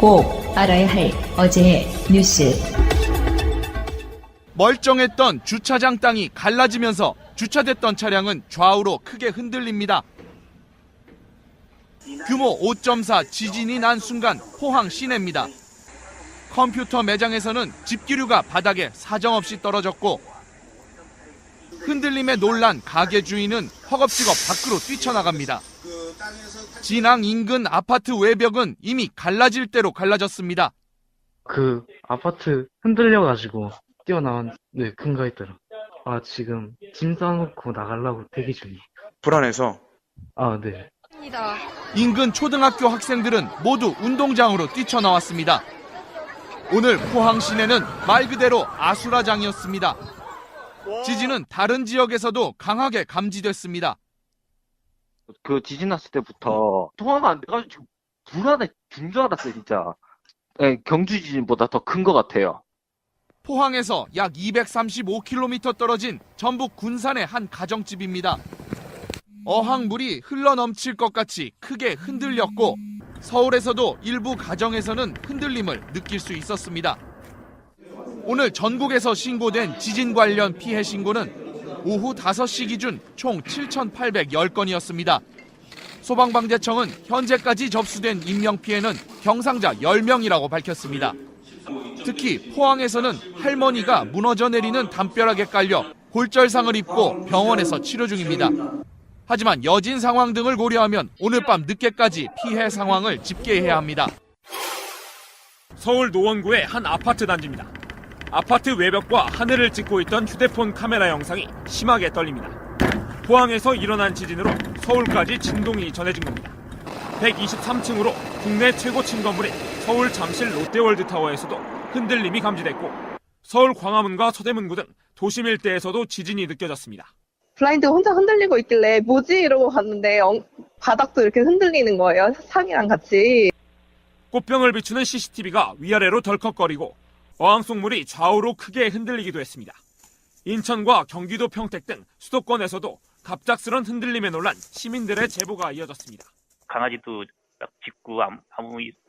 꼭 알아야 할 어제의 뉴스. 멀쩡했던 주차장 땅이 갈라지면서 주차됐던 차량은 좌우로 크게 흔들립니다. 규모 5.4 지진이 난 순간 포항 시내입니다. 컴퓨터 매장에서는 집기류가 바닥에 사정없이 떨어졌고 흔들림에 놀란 가게 주인은 허겁지겁 밖으로 뛰쳐나갑니다. 진앙 인근 아파트 외벽은 이미 갈라질 대로 갈라졌습니다. 그 아파트 흔들려가지고 뛰어나온 근거가 있더라. 지금 짐 싸놓고 나가려고 대기 중이에요. 불안해서. 네. 인근 초등학교 학생들은 모두 운동장으로 뛰쳐나왔습니다. 오늘 포항 시내는 말 그대로 아수라장이었습니다. 지진은 다른 지역에서도 강하게 감지됐습니다. 그 지진 났을 때부터 통화가 안 돼가지고 불안해 죽는 줄 알았어요, 진짜. 네, 경주 지진보다 더 큰 것 같아요. 포항에서 약 235km 떨어진 전북 군산의 한 가정집입니다. 어항물이 흘러넘칠 것 같이 크게 흔들렸고 서울에서도 일부 가정에서는 흔들림을 느낄 수 있었습니다. 오늘 전국에서 신고된 지진 관련 피해 신고는 오후 5시 기준 총 7,810건이었습니다. 소방방재청은 현재까지 접수된 인명피해는 경상자 10명이라고 밝혔습니다. 특히 포항에서는 할머니가 무너져 내리는 담벼락에 깔려 골절상을 입고 병원에서 치료 중입니다. 하지만 여진 상황 등을 고려하면 오늘 밤 늦게까지 피해 상황을 집계해야 합니다. 서울 노원구의 한 아파트 단지입니다. 아파트 외벽과 하늘을 찍고 있던 휴대폰 카메라 영상이 심하게 떨립니다. 포항에서 일어난 지진으로 서울까지 진동이 전해진 겁니다. 123층으로 국내 최고층 건물인 서울 잠실 롯데월드타워에서도 흔들림이 감지됐고 서울 광화문과 서대문구 등 도심 일대에서도 지진이 느껴졌습니다. 블라인드 혼자 흔들리고 있길래 뭐지 이러고 갔는데 바닥도 이렇게 흔들리는 거예요. 상이랑 같이. 꽃병을 비추는 CCTV가 위아래로 덜컥거리고 어항 속물이 좌우로 크게 흔들리기도 했습니다. 인천과 경기도 평택 등 수도권에서도 갑작스런 흔들림에 놀란 시민들의 제보가 이어졌습니다. 강아지도 짖고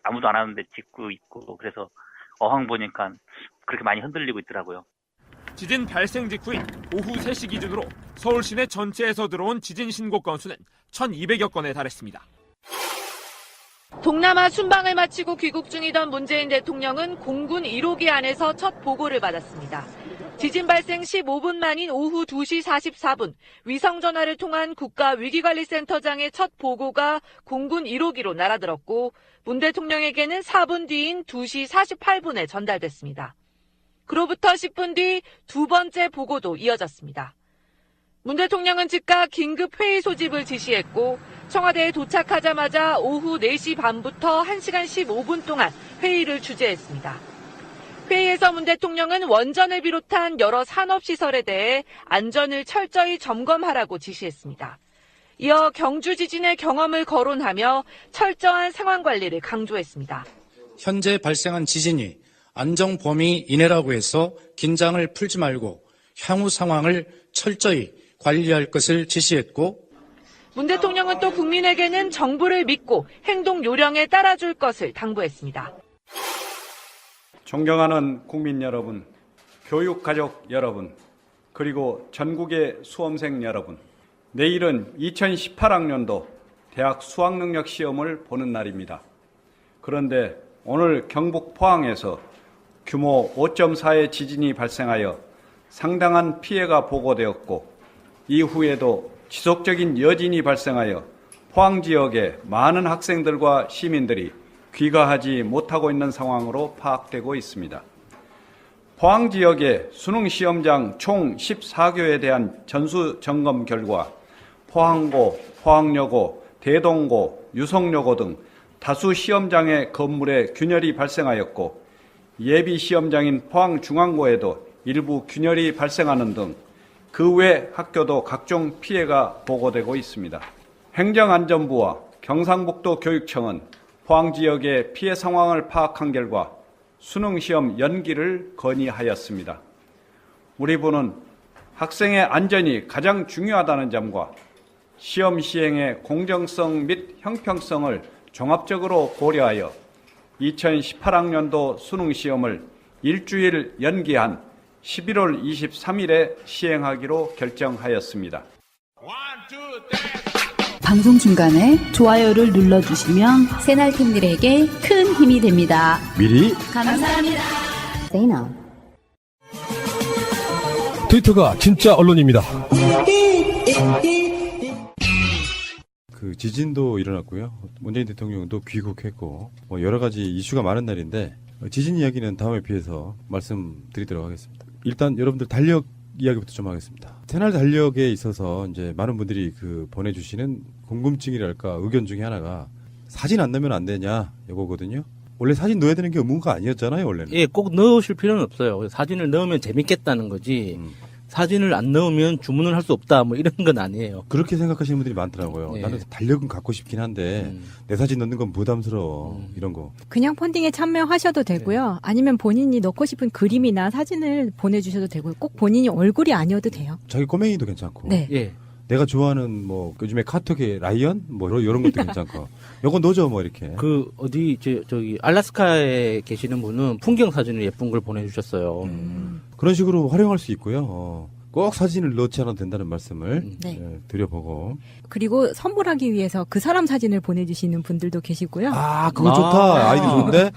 아무도 안 하는데 짖고 있고 그래서 어항 보니까 그렇게 많이 흔들리고 있더라고요. 지진 발생 직후인 오후 3시 기준으로 서울 시내 전체에서 들어온 지진 신고 건수는 1,200여 건에 달했습니다. 동남아 순방을 마치고 귀국 중이던 문재인 대통령은 공군 1호기 안에서 첫 보고를 받았습니다. 지진 발생 15분 만인 오후 2시 44분 위성전화를 통한 국가위기관리센터장의 첫 보고가 공군 1호기로 날아들었고 문 대통령에게는 4분 뒤인 2시 48분에 전달됐습니다. 그로부터 10분 뒤 두 번째 보고도 이어졌습니다. 문 대통령은 즉각 긴급 회의 소집을 지시했고 청와대에 도착하자마자 오후 4시 반부터 1시간 15분 동안 회의를 주재했습니다. 회의에서 문 대통령은 원전을 비롯한 여러 산업시설에 대해 안전을 철저히 점검하라고 지시했습니다. 이어 경주 지진의 경험을 거론하며 철저한 상황관리를 강조했습니다. 현재 발생한 지진이 안정 범위 이내라고 해서 긴장을 풀지 말고 향후 상황을 철저히 관리할 것을 지시했고 문 대통령은 또 국민에게는 정부를 믿고 행동 요령에 따라줄 것을 당부했습니다. 존경하는 국민 여러분, 교육가족 여러분, 그리고 전국의 수험생 여러분, 내일은 2018학년도 대학 수학능력 시험을 보는 날입니다. 그런데 오늘 경북 포항에서 규모 5.4의 지진이 발생하여 상당한 피해가 보고되었고 이후에도 지속적인 여진이 발생하여 포항 지역의 많은 학생들과 시민들이 귀가하지 못하고 있는 상황으로 파악되고 있습니다. 포항 지역의 수능 시험장 총 14교에 대한 전수 점검 결과 포항고, 포항여고, 대동고, 유성여고 등 다수 시험장의 건물에 균열이 발생하였고 예비 시험장인 포항중앙고에도 일부 균열이 발생하는 등 그 외 학교도 각종 피해가 보고되고 있습니다. 행정안전부와 경상북도 교육청은 포항 지역의 피해 상황을 파악한 결과 수능시험 연기를 건의하였습니다. 우리 부는 학생의 안전이 가장 중요하다는 점과 시험 시행의 공정성 및 형평성을 종합적으로 고려하여 2018학년도 수능 시험을 일주일 연기한 11월 23일에 시행하기로 결정하였습니다. 방송 중간에 좋아요를 눌러주시면 새날팀들에게 큰 힘이 됩니다. 미리 감사합니다. 세이나. 트위터가 진짜 언론입니다. 그 지진도 일어났고요. 문재인 대통령도 귀국했고 여러 가지 이슈가 많은 날인데 지진 이야기는 다음에 비해서 말씀드리도록 하겠습니다. 일단 여러분들 달력 이야기부터 좀 하겠습니다. 새날 달력에 있어서 이제 많은 분들이 그 보내주시는 궁금증이랄까 의견 중에 하나가 사진 안 넣으면 안 되냐 이거거든요. 원래 사진 넣어야 되는 게 의무가 아니었잖아요, 원래는. 예, 꼭 넣으실 필요는 없어요. 사진을 넣으면 재밌겠다는 거지. 사진을 안 넣으면 주문을 할 수 없다, 뭐 이런 건 아니에요. 그렇게 생각하시는 분들이 많더라고요. 네. 나는 달력은 갖고 싶긴 한데 내 사진 넣는 건 부담스러워. 이런 거. 그냥 펀딩에 참여하셔도 되고요. 아니면 본인이 넣고 싶은 그림이나 사진을 보내주셔도 되고요. 꼭 본인이 얼굴이 아니어도 돼요. 자기 꼬맹이도 괜찮고. 네. 예. 내가 좋아하는 뭐 요즘에 카톡의 라이언 뭐 이런 것도 괜찮고. 요거 넣어줘 뭐 이렇게. 그 어디 저기 알래스카에 계시는 분은 풍경 사진을 예쁜 걸 보내주셨어요. 그런 식으로 활용할 수 있고요. 꼭 사진을 넣지 않아도 된다는 말씀을 네. 드려보고. 그리고 선물하기 위해서 그 사람 사진을 보내주시는 분들도 계시고요. 아, 그거 좋다. 아이디 좋은데?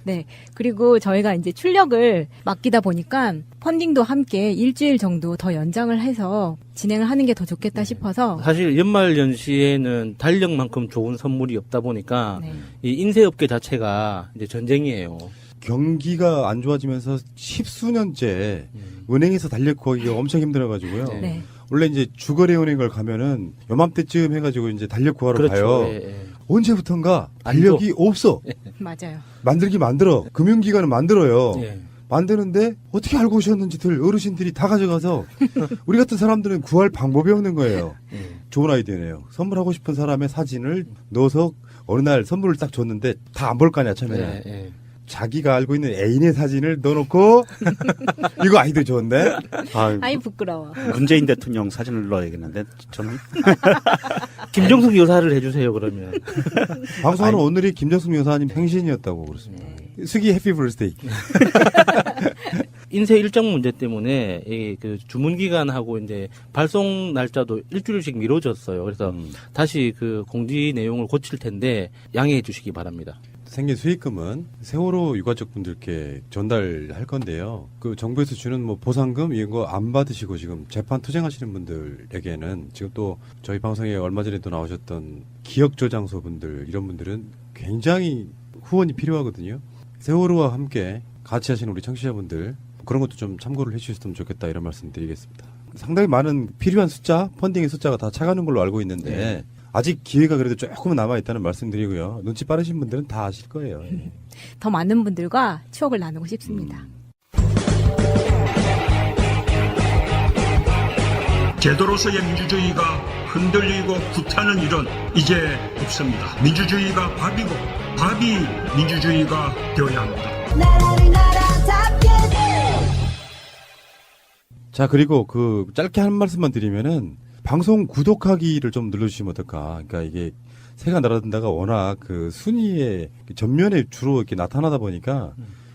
네. 그리고 저희가 이제 출력을 맡기다 보니까 펀딩도 함께 일주일 정도 더 연장을 해서 진행을 하는 게 더 좋겠다 싶어서. 사실 연말 연시에는 달력만큼 좋은 선물이 없다 보니까 이 인쇄업계 자체가 이제 전쟁이에요. 경기가 안 좋아지면서 십수년째 은행에서 달력 구하기가 엄청 힘들어가지고요. 네. 원래 이제 주거래 은행을 가면은 요맘때쯤 해가지고 이제 달력 구하러 그렇죠. 가요. 예, 예. 언제부턴가 달력이 없어. 맞아요. 만들어. 금융기관은 만들어요. 예. 만드는데 어떻게 알고 오셨는지들 어르신들이 다 가져가서 우리 같은 사람들은 구할 방법이 없는 거예요. 좋은 아이디어네요. 선물하고 싶은 사람의 사진을 넣어서 어느 날 선물을 딱 줬는데 다 안 볼 거 아니야, 처음에는. 예. 자기가 알고 있는 애인의 사진을 넣어놓고 이거 아이디어 좋은데? 아이 부끄러워. 문재인 대통령 사진을 넣어야겠는데 저는 김정숙 여사를 해주세요 그러면. 방송하는 오늘이 김정숙 여사님 생신이었다고 그렇습니다. 수기 해피 버스데이. 인쇄 일정 문제 때문에 그 주문 기간하고 이제 발송 날짜도 일주일씩 미뤄졌어요. 그래서 다시 그 공지 내용을 고칠 텐데 양해해 주시기 바랍니다. 생긴 수익금은 세월호 유가족분들께 전달할 건데요. 그 정부에서 주는 뭐 보상금 이런 거 안 받으시고 지금 재판 투쟁하시는 분들에게는 지금 또 저희 방송에 얼마 전에도 나오셨던 기억저장소 분들 이런 분들은 굉장히 후원이 필요하거든요. 세월호와 함께 같이 하시는 우리 청취자분들 그런 것도 좀 참고를 해주셨으면 좋겠다 이런 말씀 드리겠습니다. 상당히 많은 필요한 숫자, 펀딩의 숫자가 다 차가는 걸로 알고 있는데 아직 기회가 그래도 조금은 남아있다는 말씀드리고요. 눈치 빠르신 분들은 다 아실 거예요. 더 많은 분들과 추억을 나누고 싶습니다. 제도로서의 민주주의가 흔들리고 구타는 일은 이제 없습니다. 민주주의가 밥이고 밥이 민주주의가 되어야 합니다. 자, 그리고 그 짧게 한 말씀만 드리면은 방송 구독하기를 좀 눌러주시면 어떨까. 그러니까 이게 새가 날아든다가 워낙 그 순위에 전면에 주로 이렇게 나타나다 보니까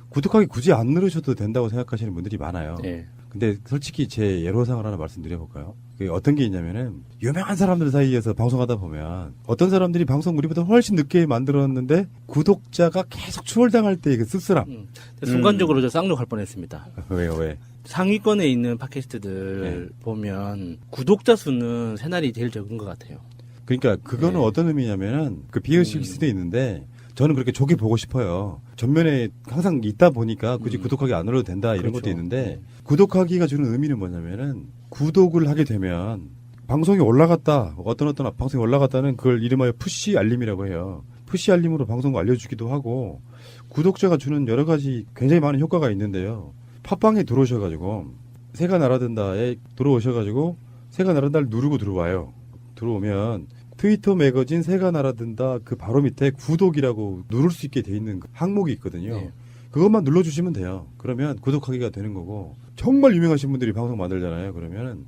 구독하기 굳이 안 누르셔도 된다고 생각하시는 분들이 많아요. 네. 근데 솔직히 제 예로상을 하나 말씀드려볼까요? 어떤 게 있냐면은 유명한 사람들 사이에서 방송하다 보면 어떤 사람들이 방송 우리보다 훨씬 늦게 만들었는데 구독자가 계속 추월당할 때 그 씁쓸함. 순간적으로 저 쌍욕할 뻔했습니다. 왜요? 왜? 상위권에 있는 팟캐스트들 보면 구독자 수는 새날이 제일 적은 것 같아요. 그러니까 그거는 어떤 의미냐면은 그 비의식일 수도 있는데 저는 그렇게 좋게 보고 싶어요. 전면에 항상 있다 보니까 굳이 구독하기 안 눌러도 된다 이런 것도 있는데 구독하기가 주는 의미는 뭐냐면은 구독을 하게 되면 방송이 올라갔다 어떤 방송이 올라갔다는 그걸 이름하여 푸시 알림이라고 해요. 푸시 알림으로 방송을 알려주기도 하고 구독자가 주는 여러 가지 굉장히 많은 효과가 있는데요. 팟빵에 들어오셔가지고 새가 날아든다에 들어오셔가지고 새가 날아든다를 누르고 들어와요. 들어오면 트위터 매거진 새가 날아든다 그 바로 밑에 구독이라고 누를 수 있게 돼 있는 항목이 있거든요. 네. 그것만 눌러주시면 돼요. 그러면 구독하기가 되는 거고 정말 유명하신 분들이 방송 만들잖아요. 그러면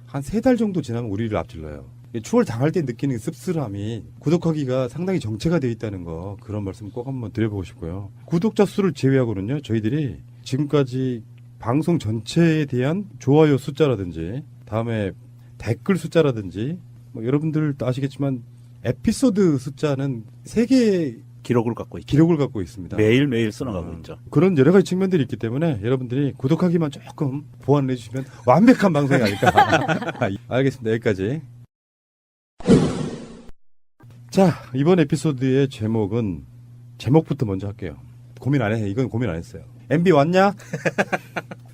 한 3달 정도 지나면 우리를 앞질러요. 추월 당할 때 느끼는 씁쓸함이 구독하기가 상당히 정체가 되어 있다는 거 그런 말씀 꼭 한번 드려보고 싶고요. 구독자 수를 제외하고는요. 저희들이 지금까지 방송 전체에 대한 좋아요 숫자라든지 다음에 댓글 숫자라든지 뭐 여러분들도 아시겠지만 에피소드 숫자는 3개의 기록을 갖고 있습니다. 매일매일 써나가고 있죠. 그런 여러 가지 측면들이 있기 때문에 여러분들이 구독하기만 조금 보완을 해주시면 완벽한 방송이 아닐까. 알겠습니다. 여기까지. 자, 이번 에피소드의 제목부터 먼저 할게요. 고민 안 해요. 이건 고민 안 했어요. MB 왔냐?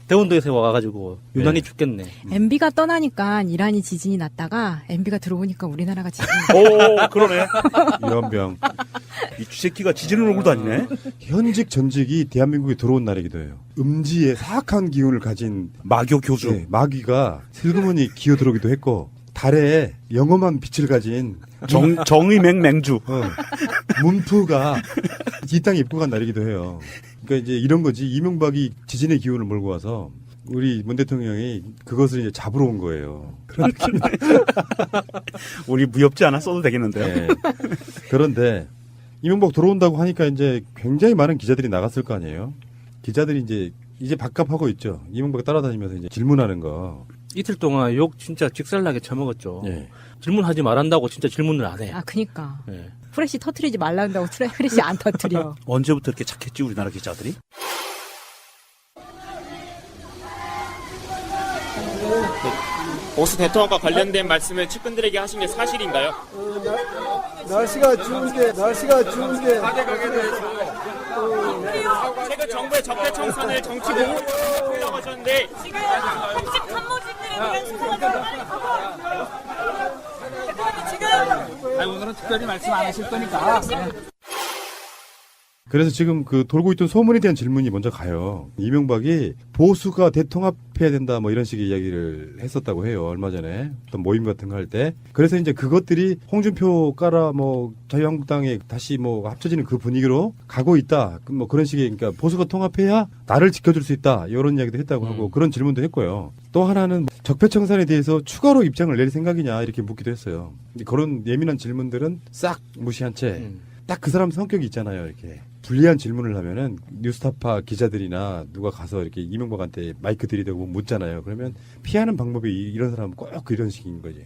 대원도에서 와가지고 유난히 춥겠네. MB가 떠나니까 이란이 지진이 났다가 MB가 들어오니까 우리나라가 지진이 오, 그러네. 연병. 이 쥐새끼가 지진을 오고 다니네. 현직 전직이 대한민국에 들어온 날이기도 해요. 음지에 사악한 기운을 가진 마교 교주. 네, 마귀가 슬그머니 기어 들어오기도 했고 달에 영험한 빛을 가진 정의맹맹주. 문프가 이 땅에 입고 간 날이기도 해요. 그러니까 이제 이런 거지. 이명박이 지진의 기운을 몰고 와서 우리 문 대통령이 그것을 이제 잡으러 온 거예요. 우리 무협지 하나 써도 되겠는데요. 네. 그런데 이명박 들어온다고 하니까 이제 굉장히 많은 기자들이 나갔을 거 아니에요. 기자들이 이제 밥값하고 있죠. 이명박 따라다니면서 이제 질문하는 거. 이틀 동안 욕 진짜 직살나게 처먹었죠. 네. 질문하지 말한다고 진짜 질문을 안 해. 아, 그니까. 네. 프레시 터트리지 말란다고 프레시 안 터트려. 언제부터 이렇게 착했지 우리나라 기자들이? 보수 대통령과 관련된 말씀을 측근들에게 하신 게 사실인가요? 날씨가 추운데 최근 정부의 적폐 청산을 정치 보복이라고 하셨는데 지금 공식 참모진들에 대한 지금 오늘은 특별히 말씀 안 하실 거니까. 그래서 지금 그 돌고 있던 소문에 대한 질문이 먼저 가요. 이명박이 보수가 대통합해야 된다 뭐 이런 식의 이야기를 했었다고 해요. 얼마 전에 어떤 모임 같은 거 할 때. 그래서 이제 그것들이 홍준표 까라 뭐 자유한국당에 다시 뭐 합쳐지는 그 분위기로 가고 있다. 뭐 그런 식의 그러니까 보수가 통합해야 나를 지켜줄 수 있다. 이런 이야기도 했다고 하고 그런 질문도 했고요. 또 하나는 적폐청산에 대해서 추가로 입장을 낼 생각이냐 이렇게 묻기도 했어요. 근데 그런 예민한 질문들은 싹 무시한 채 딱 그 사람 성격이 있잖아요. 이렇게. 불리한 질문을 하면은 뉴스타파 기자들이나 누가 가서 이렇게 이명박한테 마이크 들이대고 묻잖아요. 그러면 피하는 방법이 이런 사람은 꼭 이런 식인 거지.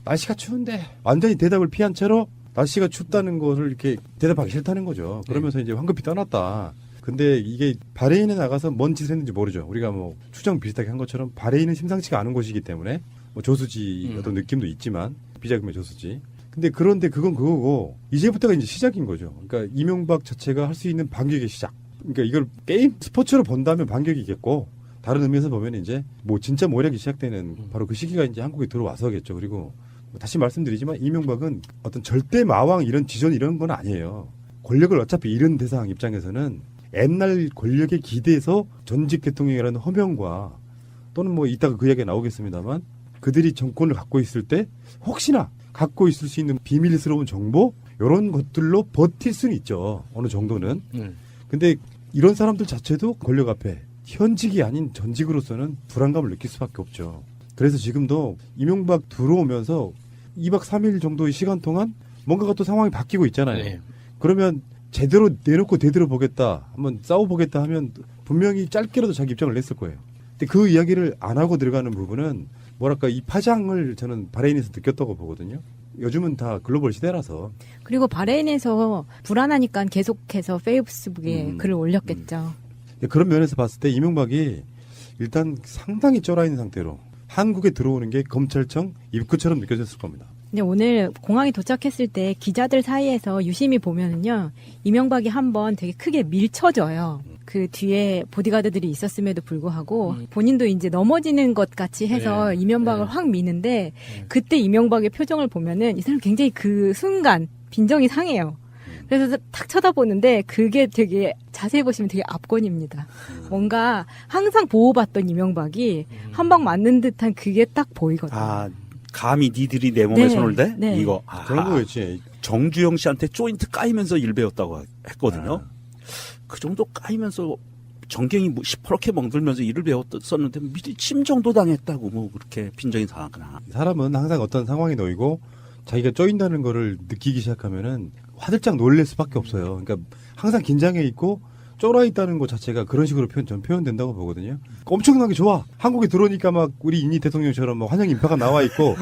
날씨가 추운데 완전히 대답을 피한 채로 날씨가 춥다는 것을 이렇게 대답하기 싫다는 거죠. 그러면서 이제 황급히 떠났다. 근데 이게 바레인에 나가서 뭔 짓을 했는지 모르죠. 우리가 뭐 추정 비슷하게 한 것처럼 바레인은 심상치가 않은 곳이기 때문에 뭐 조수지 어떤 느낌도 있지만 비자금의 조수지. 그런데 그건 그거고 이제부터가 이제 시작인 거죠. 그러니까 이명박 자체가 할 수 있는 반격의 시작. 그러니까 이걸 게임 스포츠로 본다면 반격이겠고 다른 의미에서 보면 이제 뭐 진짜 모략이 시작되는 바로 그 시기가 이제 한국에 들어와서겠죠. 그리고 다시 말씀드리지만 이명박은 어떤 절대 마왕 이런 지존 이런 건 아니에요. 권력을 어차피 잃은 대상 입장에서는 옛날 권력에 기대서 전직 대통령이라는 허명과 또는 뭐 이따가 그 이야기가 나오겠습니다만 그들이 정권을 갖고 있을 때 혹시나 갖고 있을 수 있는 비밀스러운 정보 이런 것들로 버틸 수는 있죠. 어느 정도는. 근데 이런 사람들 자체도 권력 앞에 현직이 아닌 전직으로서는 불안감을 느낄 수밖에 없죠. 그래서 지금도 이명박 들어오면서 2박 3일 정도의 시간 동안 뭔가가 또 상황이 바뀌고 있잖아요. 네. 그러면 제대로 내놓고 대들어 보겠다, 한번 싸워보겠다 하면 분명히 짧게라도 자기 입장을 냈을 거예요. 근데 그 이야기를 안 하고 들어가는 부분은 뭐랄까 이 파장을 저는 바레인에서 느꼈다고 보거든요. 요즘은 다 글로벌 시대라서. 그리고 바레인에서 불안하니까 계속해서 페이스북에 글을 올렸겠죠. 그런 면에서 봤을 때 이명박이 일단 상당히 쫄아있는 상태로 한국에 들어오는 게 검찰청 입구처럼 느껴졌을 겁니다. 근데 오늘 공항에 도착했을 때 기자들 사이에서 유심히 보면은요, 이명박이 한번 되게 크게 밀쳐져요. 그 뒤에 보디가드들이 있었음에도 불구하고 본인도 이제 넘어지는 것 같이 해서 이명박을 확 미는데 그때 이명박의 표정을 보면은 이 사람 굉장히 그 순간 빈정이 상해요. 그래서 탁 쳐다보는데 그게 되게 자세히 보시면 되게 압권입니다. 뭔가 항상 보호받던 이명박이 한 방 맞는 듯한 그게 딱 보이거든요. 아, 감히 니들이 내 몸에 손을 대? 네. 이거. 그런 거였지. 정주영 씨한테 조인트 까이면서 일 배웠다고 했거든요. 그 정도 까이면서 정경이 뭐 시퍼렇게 멍들면서 일을 배웠었는데 미리 침정도 당했다고 뭐 그렇게 빈정이 상하거나. 사람은 항상 어떤 상황에 놓이고 자기가 쪼인다는 거를 느끼기 시작하면은 화들짝 놀랄 수밖에 없어요. 그러니까 항상 긴장해 있고 쫄아 있다는 것 자체가 그런 식으로 전 표현된다고 보거든요. 엄청나게 좋아. 한국에 들어오니까 막 우리 이니 대통령처럼 막 환영 인파가 나와 있고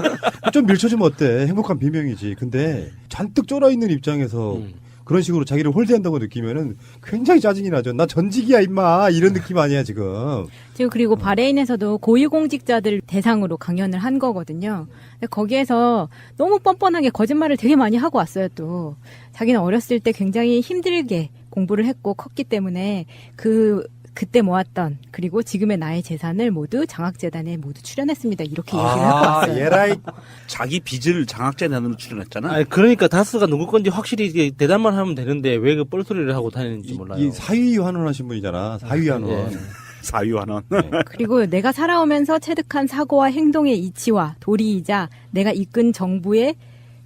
좀 밀쳐주면 어때? 행복한 비명이지. 근데 잔뜩 쫄아 있는 입장에서 그런 식으로 자기를 홀대한다고 느끼면은 굉장히 짜증이 나죠. 나 전직이야 임마 이런 느낌 아니야 지금. 지금 그리고 바레인에서도 고위공직자들 대상으로 강연을 한 거거든요. 근데 거기에서 너무 뻔뻔하게 거짓말을 되게 많이 하고 왔어요. 또 자기는 어렸을 때 굉장히 힘들게 공부를 했고 컸기 때문에 그때 모았던 그리고 지금의 나의 재산을 모두 장학재단에 모두 출연했습니다. 이렇게 얘기를 하고 왔어요. 예라이 자기 빚을 장학재단으로 출연했잖아. 아니, 그러니까 다스가 누구 건지 확실히 이게 대답만 하면 되는데 왜 그 뻘소리를 하고 다니는지 몰라요. 이 사위 환원하신 분이잖아. 사위 환원. 사위환원. 그리고 내가 살아오면서 체득한 사고와 행동의 이치와 도리이자 내가 이끈 정부의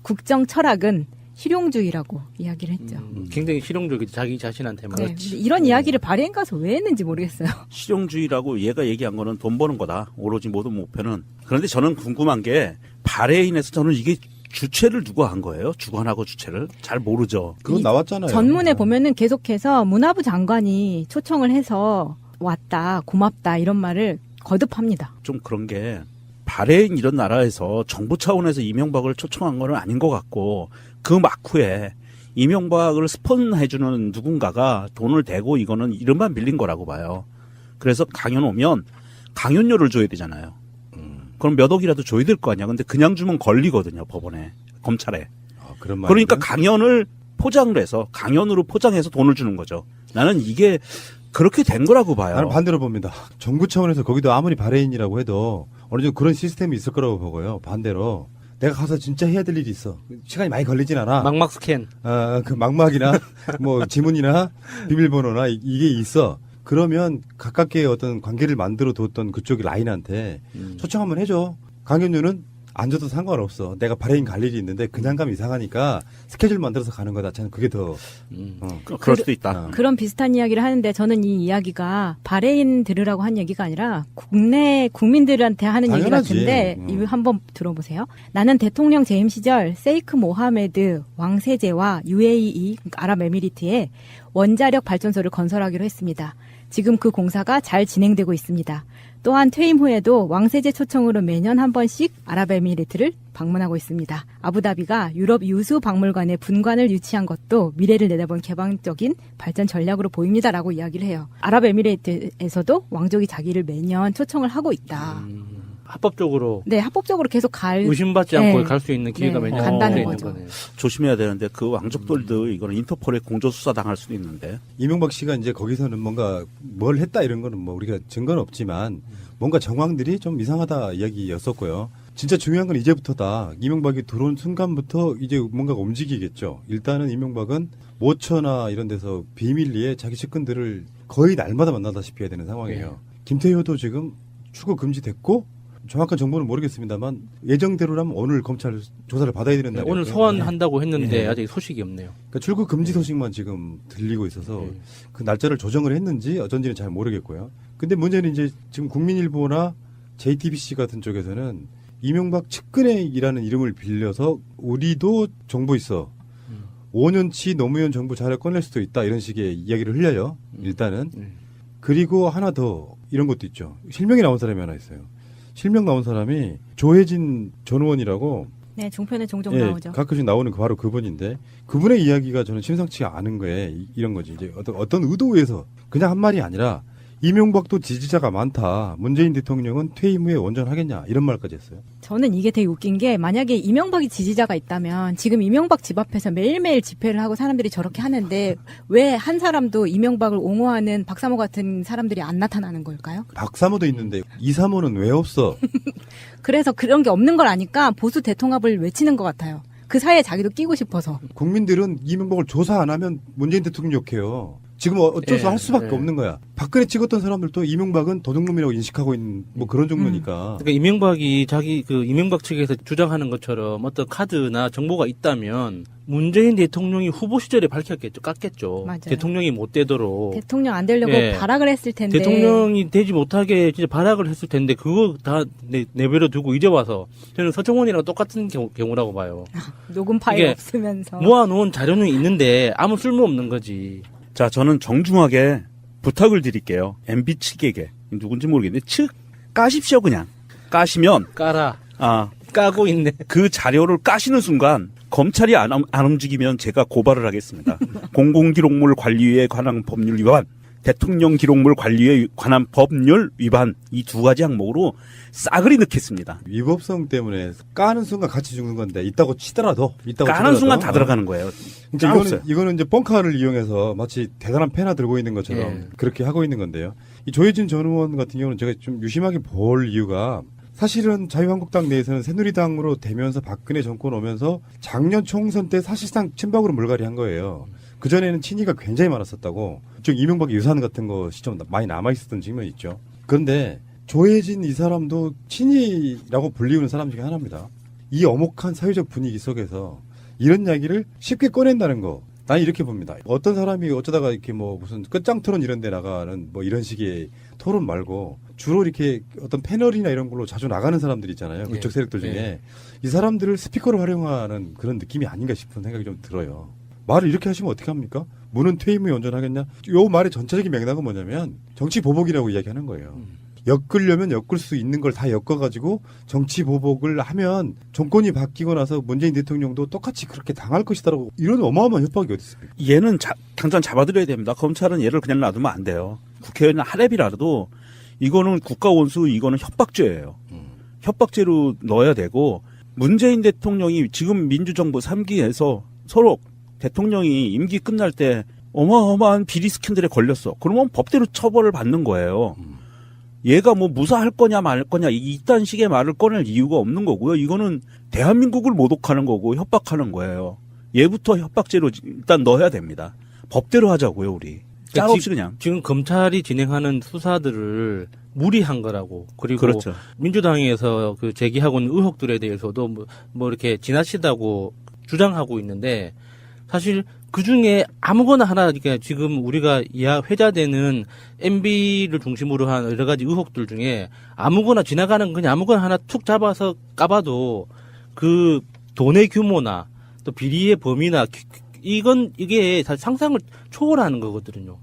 국정 철학은 실용주의라고 이야기를 했죠. 굉장히 실용적이죠. 자기 자신한테만. 네, 근데 이런 이야기를 바레인 가서 왜 했는지 모르겠어요. 실용주의라고 얘가 얘기한 거는 돈 버는 거다. 오로지 모든 목표는. 그런데 저는 궁금한 게 바레인에서 저는 이게 주체를 누가 한 거예요? 주관하고 주체를? 잘 모르죠. 그건 나왔잖아요. 전문에 보면은 계속해서 문화부 장관이 초청을 해서 왔다, 고맙다 이런 말을 거듭합니다. 좀 그런 게 바레인 이런 나라에서 정부 차원에서 이명박을 초청한 건 아닌 것 같고 그 막후에 이명박을 스폰해주는 누군가가 돈을 대고 이거는 이름만 빌린 거라고 봐요. 그래서 강연 오면 강연료를 줘야 되잖아요. 그럼 몇 억이라도 줘야 될 거 아니야. 근데 그냥 주면 걸리거든요. 법원에, 검찰에. 그러니까 강연을 포장을 해서 강연으로 포장해서 돈을 주는 거죠. 나는 이게 그렇게 된 거라고 봐요. 나는 반대로 봅니다. 정부 차원에서 거기도 아무리 바레인이라고 해도 어느 정도 그런 시스템이 있을 거라고 보고요. 반대로 내가 가서 진짜 해야 될 일이 있어. 시간이 많이 걸리진 않아. 막막 스캔. 그 막막이나 뭐 지문이나 비밀번호나 이게 있어. 그러면 가깝게 어떤 관계를 만들어 뒀던 그쪽 라인한테 초청 한번 해줘. 강연료는 안 줘도 상관없어. 내가 바레인 갈 일이 있는데 그냥 가면 이상하니까 스케줄 만들어서 가는 거다. 저는 그게 더 그럴 수도 있다. 그런 비슷한 이야기를 하는데 저는 이 이야기가 바레인 들으라고 한 얘기가 아니라 국내 국민들한테 하는 당연하지. 얘기 같은데 이거 한번 들어보세요. 나는 대통령 재임 시절 세이크 모하메드 왕세제와 UAE 아랍에미리트에 원자력 발전소를 건설하기로 했습니다. 지금 그 공사가 잘 진행되고 있습니다. 또한 퇴임 후에도 왕세제 초청으로 매년 한 번씩 아랍에미리트를 방문하고 있습니다. 아부다비가 유럽 유수 박물관에 분관을 유치한 것도 미래를 내다본 개방적인 발전 전략으로 보입니다라고 이야기를 해요. 아랍에미리트에서도 왕족이 자기를 매년 초청을 하고 있다. 합법적으로. 네, 합법적으로 계속 의심받지 않고 갈 수 있는 기회가 매년 간다는 거죠. 조심해야 되는데 그 왕족들도 이거는 인터폴에 공조수사 당할 수도 있는데. 이명박 씨가 이제 거기서는 뭔가 뭘 했다 이런 거는 뭐 우리가 증거는 없지만 뭔가 정황들이 좀 이상하다 이야기였었고요. 진짜 중요한 건 이제부터다. 이명박이 들어온 순간부터 이제 뭔가가 움직이겠죠. 일단은 이명박은 모처나 이런 데서 비밀리에 자기 측근들을 거의 날마다 만나다시피 해야 되는 상황이에요. 김태효도 지금 출국 금지됐고 정확한 정보는 모르겠습니다만 예정대로라면 오늘 검찰 조사를 받아야 되는 날이에요. 오늘 소환한다고 했는데 아직 소식이 없네요. 그러니까 출국 금지 소식만 지금 들리고 있어서 그 날짜를 조정을 했는지 어쩐지는 잘 모르겠고요. 근데 문제는 이제 지금 국민일보나 JTBC 같은 쪽에서는 이명박 측근회라는 이름을 빌려서 우리도 정보 있어. 5년치 노무현 정부 자료 꺼낼 수도 있다 이런 식의 이야기를 흘려요. 일단은. 그리고 하나 더 이런 것도 있죠. 실명이 나온 사람이 하나 있어요. 실명 나온 사람이 조혜진 전 의원이라고. 네, 종편에 종종 나오죠. 가끔씩 나오는 바로 그분인데 그분의 이야기가 저는 심상치가 않은 거예요. 이런 거지. 이제 어떤 의도에서 그냥 한 말이 아니라 이명박도 지지자가 많다. 문재인 대통령은 퇴임 후에 원전하겠냐 이런 말까지 했어요. 저는 이게 되게 웃긴 게 만약에 이명박이 지지자가 있다면 지금 이명박 집 앞에서 매일매일 집회를 하고 사람들이 저렇게 하는데 왜 한 사람도 이명박을 옹호하는 박사모 같은 사람들이 안 나타나는 걸까요? 박사모도 있는데 이사모는 왜 없어? 그래서 그런 게 없는 걸 아니까 보수 대통합을 외치는 것 같아요. 그 사이에 자기도 끼고 싶어서. 국민들은 이명박을 조사 안 하면 문재인 대통령 욕해요. 지금 어쩔 수 예, 할 수밖에 예. 없는 거야. 박근혜 찍었던 사람들도 이명박은 도둑놈이라고 인식하고 있는 뭐 그런 정도니까. 그러니까 이명박이 이명박 측에서 주장하는 것처럼 어떤 카드나 정보가 있다면 문재인 대통령이 후보 시절에 밝혔겠죠, 깠겠죠. 맞아요. 대통령이 못 되도록. 대통령 안 되려고 예. 발악을 했을 텐데. 대통령이 되지 못하게 진짜 발악을 했을 텐데 그거 다 내버려 두고 이제 와서 저는 서청원이랑 똑같은 경우라고 봐요. 녹음 파일 이게 없으면서. 모아놓은 자료는 있는데 아무 쓸모 없는 거지. 자, 저는 정중하게 부탁을 드릴게요. MB 측에게 누군지 모르겠는데 까십시오 그냥. 까시면 까라. 아, 까고 있네. 그 자료를 까시는 순간 검찰이 안 움직이면 제가 고발을 하겠습니다. 공공기록물 관리에 관한 법률 위반, 대통령 기록물 관리에 관한 법률 위반 이 두 가지 항목으로 싸그리 넣겠습니다. 위법성 때문에 까는 순간 같이 죽는 건데 있다고 치더라도 까는 순간 다 들어가는 거예요. 그러니까 이거는 이제 뻥카를 이용해서 마치 대단한 펜화 들고 있는 것처럼 예. 그렇게 하고 있는 건데요. 이 조혜진 전 의원 같은 경우는 제가 좀 유심하게 볼 이유가 사실은 자유한국당 내에서는 새누리당으로 되면서 박근혜 정권 오면서 작년 총선 때 사실상 친박으로 물갈이 한 거예요. 그전에는 친이가 굉장히 많았었다고. 즉 이명박의 유산 같은 것이 좀 많이 남아있었던 측면이 있죠. 그런데 조혜진 이 사람도 친이라고 불리우는 사람 중에 하나입니다. 이 엄혹한 사회적 분위기 속에서 이런 이야기를 쉽게 꺼낸다는 거. 난 이렇게 봅니다. 어떤 사람이 어쩌다가 이렇게 뭐 무슨 끝장 토론 이런 데 나가는 뭐 이런 식의 토론 말고 주로 이렇게 어떤 패널이나 이런 걸로 자주 나가는 사람들 있잖아요. 그쪽 세력들 중에. 이 사람들을 스피커로 활용하는 그런 느낌이 아닌가 싶은 생각이 좀 들어요. 말을 이렇게 하시면 어떻게 합니까? 문은 퇴임 후에 온전하겠냐? 요 말의 전체적인 맥락은 뭐냐면 정치 보복이라고 이야기하는 거예요. 엮으려면 엮을 수 있는 걸 다 엮어가지고 정치 보복을 하면 정권이 바뀌고 나서 문재인 대통령도 똑같이 그렇게 당할 것이다라고 이런 어마어마한 협박이 어디 있습니까? 얘는 당장 잡아들여야 됩니다. 검찰은 얘를 그냥 놔두면 안 돼요. 국회의원 하랩이라도 이거는 국가원수, 이거는 협박죄예요. 협박죄로 넣어야 되고 문재인 대통령이 지금 민주정부 3기에서 서로 대통령이 임기 끝날 때 어마어마한 비리 스캔들에 걸렸어. 그러면 법대로 처벌을 받는 거예요. 얘가 뭐 무사할 거냐 말 거냐 이딴 식의 말을 꺼낼 이유가 없는 거고요. 이거는 대한민국을 모독하는 거고 협박하는 거예요. 얘부터 협박죄로 일단 넣어야 됩니다. 법대로 하자고요, 우리. 짤 없이 그냥. 지금 검찰이 진행하는 수사들을 무리한 거라고. 그리고 그렇죠. 민주당에서 그 제기하고 있는 의혹들에 대해서도 뭐 이렇게 지나치다고 주장하고 있는데 사실 그 중에 아무거나 하나, 그러니까 지금 우리가 회자되는 MB를 중심으로 한 여러 가지 의혹들 중에 아무거나 지나가는 그냥 아무거나 하나 툭 잡아서 까봐도 그 돈의 규모나 또 비리의 범위나 이게 사실 상상을 초월하는 거거든요.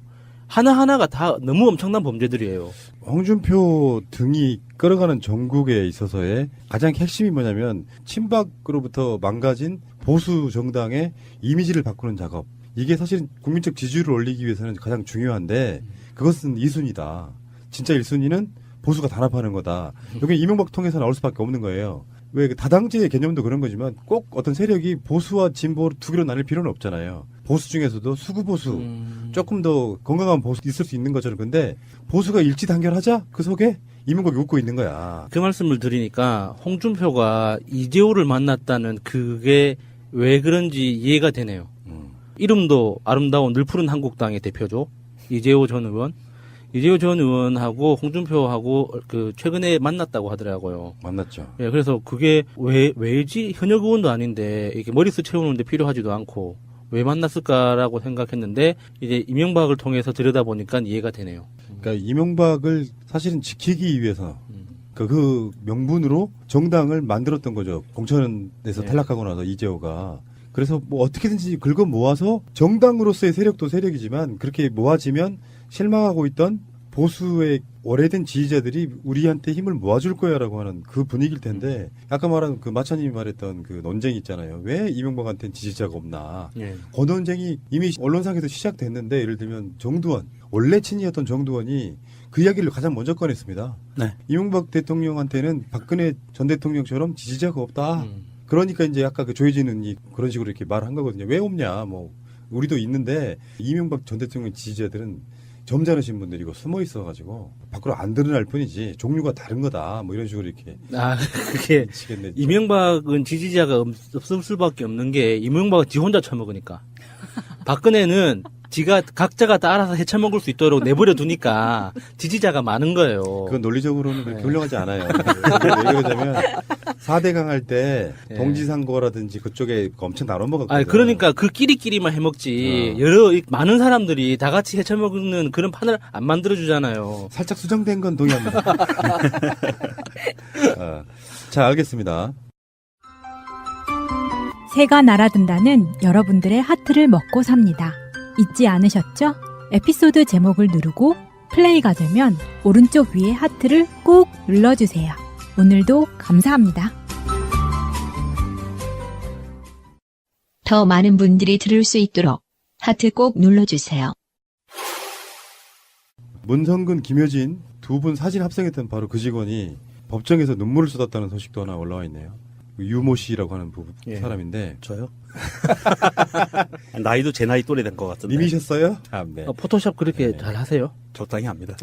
하나하나가 다 너무 엄청난 범죄들이에요. 홍준표 등이 끌어가는 전국에 있어서의 가장 핵심이 뭐냐면 친박으로부터 망가진 보수 정당의 이미지를 바꾸는 작업. 이게 사실 국민적 지지율을 올리기 위해서는 가장 중요한데 그것은 2순위다. 진짜 1순위는 보수가 단합하는 거다. 여기 이명박 통해서 나올 수밖에 없는 거예요. 왜 다당제의 개념도 그런 거지만 꼭 어떤 세력이 보수와 진보로 두 개로 나뉠 필요는 없잖아요. 보수 중에서도 수구 보수, 조금 더 건강한 보수 있을 수 있는 것처럼. 근데 보수가 일치단결하자 그 속에 이명박이 웃고 있는 거야. 그 말씀을 드리니까 홍준표가 이재호를 만났다는 그게 왜 그런지 이해가 되네요. 이름도 아름다운 늘 푸른 한국당의 대표죠. 이재호 전 의원. 이재호 전 의원하고 홍준표하고 그 최근에 만났다고 하더라고요. 만났죠. 예, 그래서 그게 왜지? 현역 의원도 아닌데 이렇게 머리수 채우는데 필요하지도 않고 왜 만났을까라고 생각했는데 이제 이명박을 통해서 들여다보니까 이해가 되네요. 그러니까 이명박을 사실은 지키기 위해서 그 명분으로 정당을 만들었던 거죠. 공천에서 탈락하고 나서 이재호가. 그래서 뭐 어떻게든지 긁어 모아서 정당으로서의 세력도 세력이지만 그렇게 모아지면 실망하고 있던 보수의 오래된 지지자들이 우리한테 힘을 모아줄 거야라고 하는 그 분위기일 텐데 아까 말한 그 마차님이 말했던 그 논쟁이 있잖아요. 왜 이명박한테는 지지자가 없나. 예. 그 논쟁이 이미 언론상에서 시작됐는데 예를 들면 정두원 원래 친이었던 정두원이 그 이야기를 가장 먼저 꺼냈습니다. 네. 이명박 대통령한테는 박근혜 전 대통령처럼 지지자가 없다. 그러니까 이제 아까 그 조혜진 의원이 그런 식으로 이렇게 말한 거거든요. 왜 없냐. 뭐 우리도 있는데 이명박 전 대통령 지지자들은 점잖으신 분들이고 숨어 있어가지고 밖으로 안 드러날 뿐이지 종류가 다른 거다. 뭐 이런 식으로 이렇게. 그게 이명박은 지지자가 없을 수밖에 없는 게 이명박은 지 혼자 처먹으니까. 박근혜는 지가 각자가 다 알아서 헤쳐먹을 수 있도록 내버려 두니까 지지자가 많은 거예요. 그건 논리적으로는 그렇게 훌륭하지 않아요. 왜 그러냐면 4대강 할 때 동지상고라든지 그쪽에 엄청 나눠 먹었거든요. 아니, 그러니까 그 끼리끼리만 해먹지 많은 사람들이 다 같이 헤쳐먹는 그런 판을 안 만들어주잖아요. 살짝 수정된 건 동의합니다. 자, 알겠습니다. 새가 날아든다는 여러분들의 하트를 먹고 삽니다. 잊지 않으셨죠? 에피소드 제목을 누르고 플레이가 되면 오른쪽 위에 하트를 꼭 눌러주세요. 오늘도 감사합니다. 더 많은 분들이 들을 수 있도록 하트 꼭 눌러주세요. 문성근, 김효진 두 분 사진 합성했던 바로 그 직원이 법정에서 눈물을 쏟았다는 소식도 하나 올라와 있네요. 유모 씨라고 하는 사람인데. 저요? 나이도 제 나이 또래 된 것 같은데. 님이셨어요? 아, 네. 포토샵 그렇게 잘 하세요? 적당히 합니다.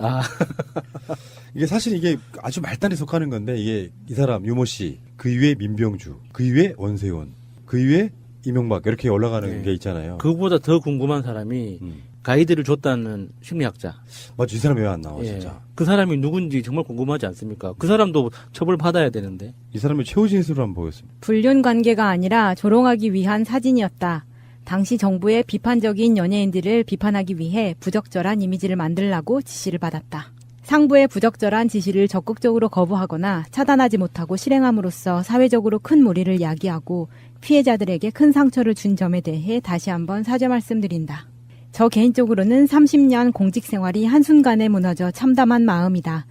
이게 사실 이게 아주 말단에 속하는 건데, 이게 이 사람 유모 씨, 그 위에 민병주, 그 위에 원세훈, 그 위에 이명박 이렇게 올라가는 게 있잖아요. 그거보다 더 궁금한 사람이 가이드를 줬다는 심리학자. 맞죠. 이 사람이 왜 안 나와 진짜. 그 사람이 누군지 정말 궁금하지 않습니까? 그 사람도 처벌받아야 되는데. 이 사람의 최후 진술을 한번 보겠습니다. 불륜 관계가 아니라 조롱하기 위한 사진이었다. 당시 정부의 비판적인 연예인들을 비판하기 위해 부적절한 이미지를 만들라고 지시를 받았다. 상부의 부적절한 지시를 적극적으로 거부하거나 차단하지 못하고 실행함으로써 사회적으로 큰 무리를 야기하고 피해자들에게 큰 상처를 준 점에 대해 다시 한번 사죄 말씀드린다. 저 개인적으로는 30년 공직 생활이 한순간에 무너져 참담한 마음이다.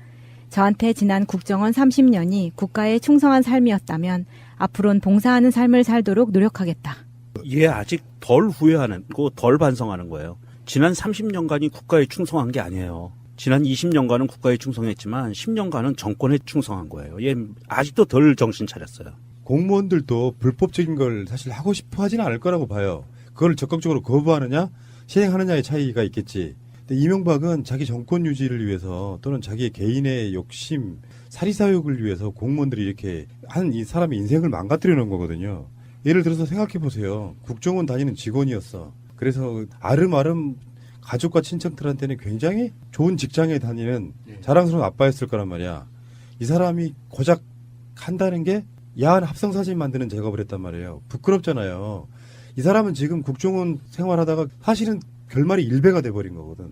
저한테 지난 국정원 30년이 국가에 충성한 삶이었다면 앞으로는 봉사하는 삶을 살도록 노력하겠다. 얘 아직 덜 후회하고 덜 반성하는 거예요. 지난 30년간이 국가에 충성한 게 아니에요. 지난 20년간은 국가에 충성했지만 10년간은 정권에 충성한 거예요. 얘 아직도 덜 정신 차렸어요. 공무원들도 불법적인 걸 사실 하고 싶어 하지는 않을 거라고 봐요. 그걸 적극적으로 거부하느냐 시행하느냐의 차이가 있겠지. 근데 이명박은 자기 정권 유지를 위해서 또는 자기의 개인의 욕심, 사리사욕을 위해서 공무원들이 이렇게 한 이 사람의 인생을 망가뜨려 놓은 거거든요. 예를 들어서 생각해 보세요. 국정원 다니는 직원이었어. 그래서 아름아름 가족과 친척들한테는 굉장히 좋은 직장에 다니는 자랑스러운 아빠였을 거란 말이야. 이 사람이 고작 한다는 게 야한 합성사진 만드는 작업을 했단 말이에요. 부끄럽잖아요. 이 사람은 지금 국정원 생활하다가 사실은 결말이 일배가 돼버린 거거든.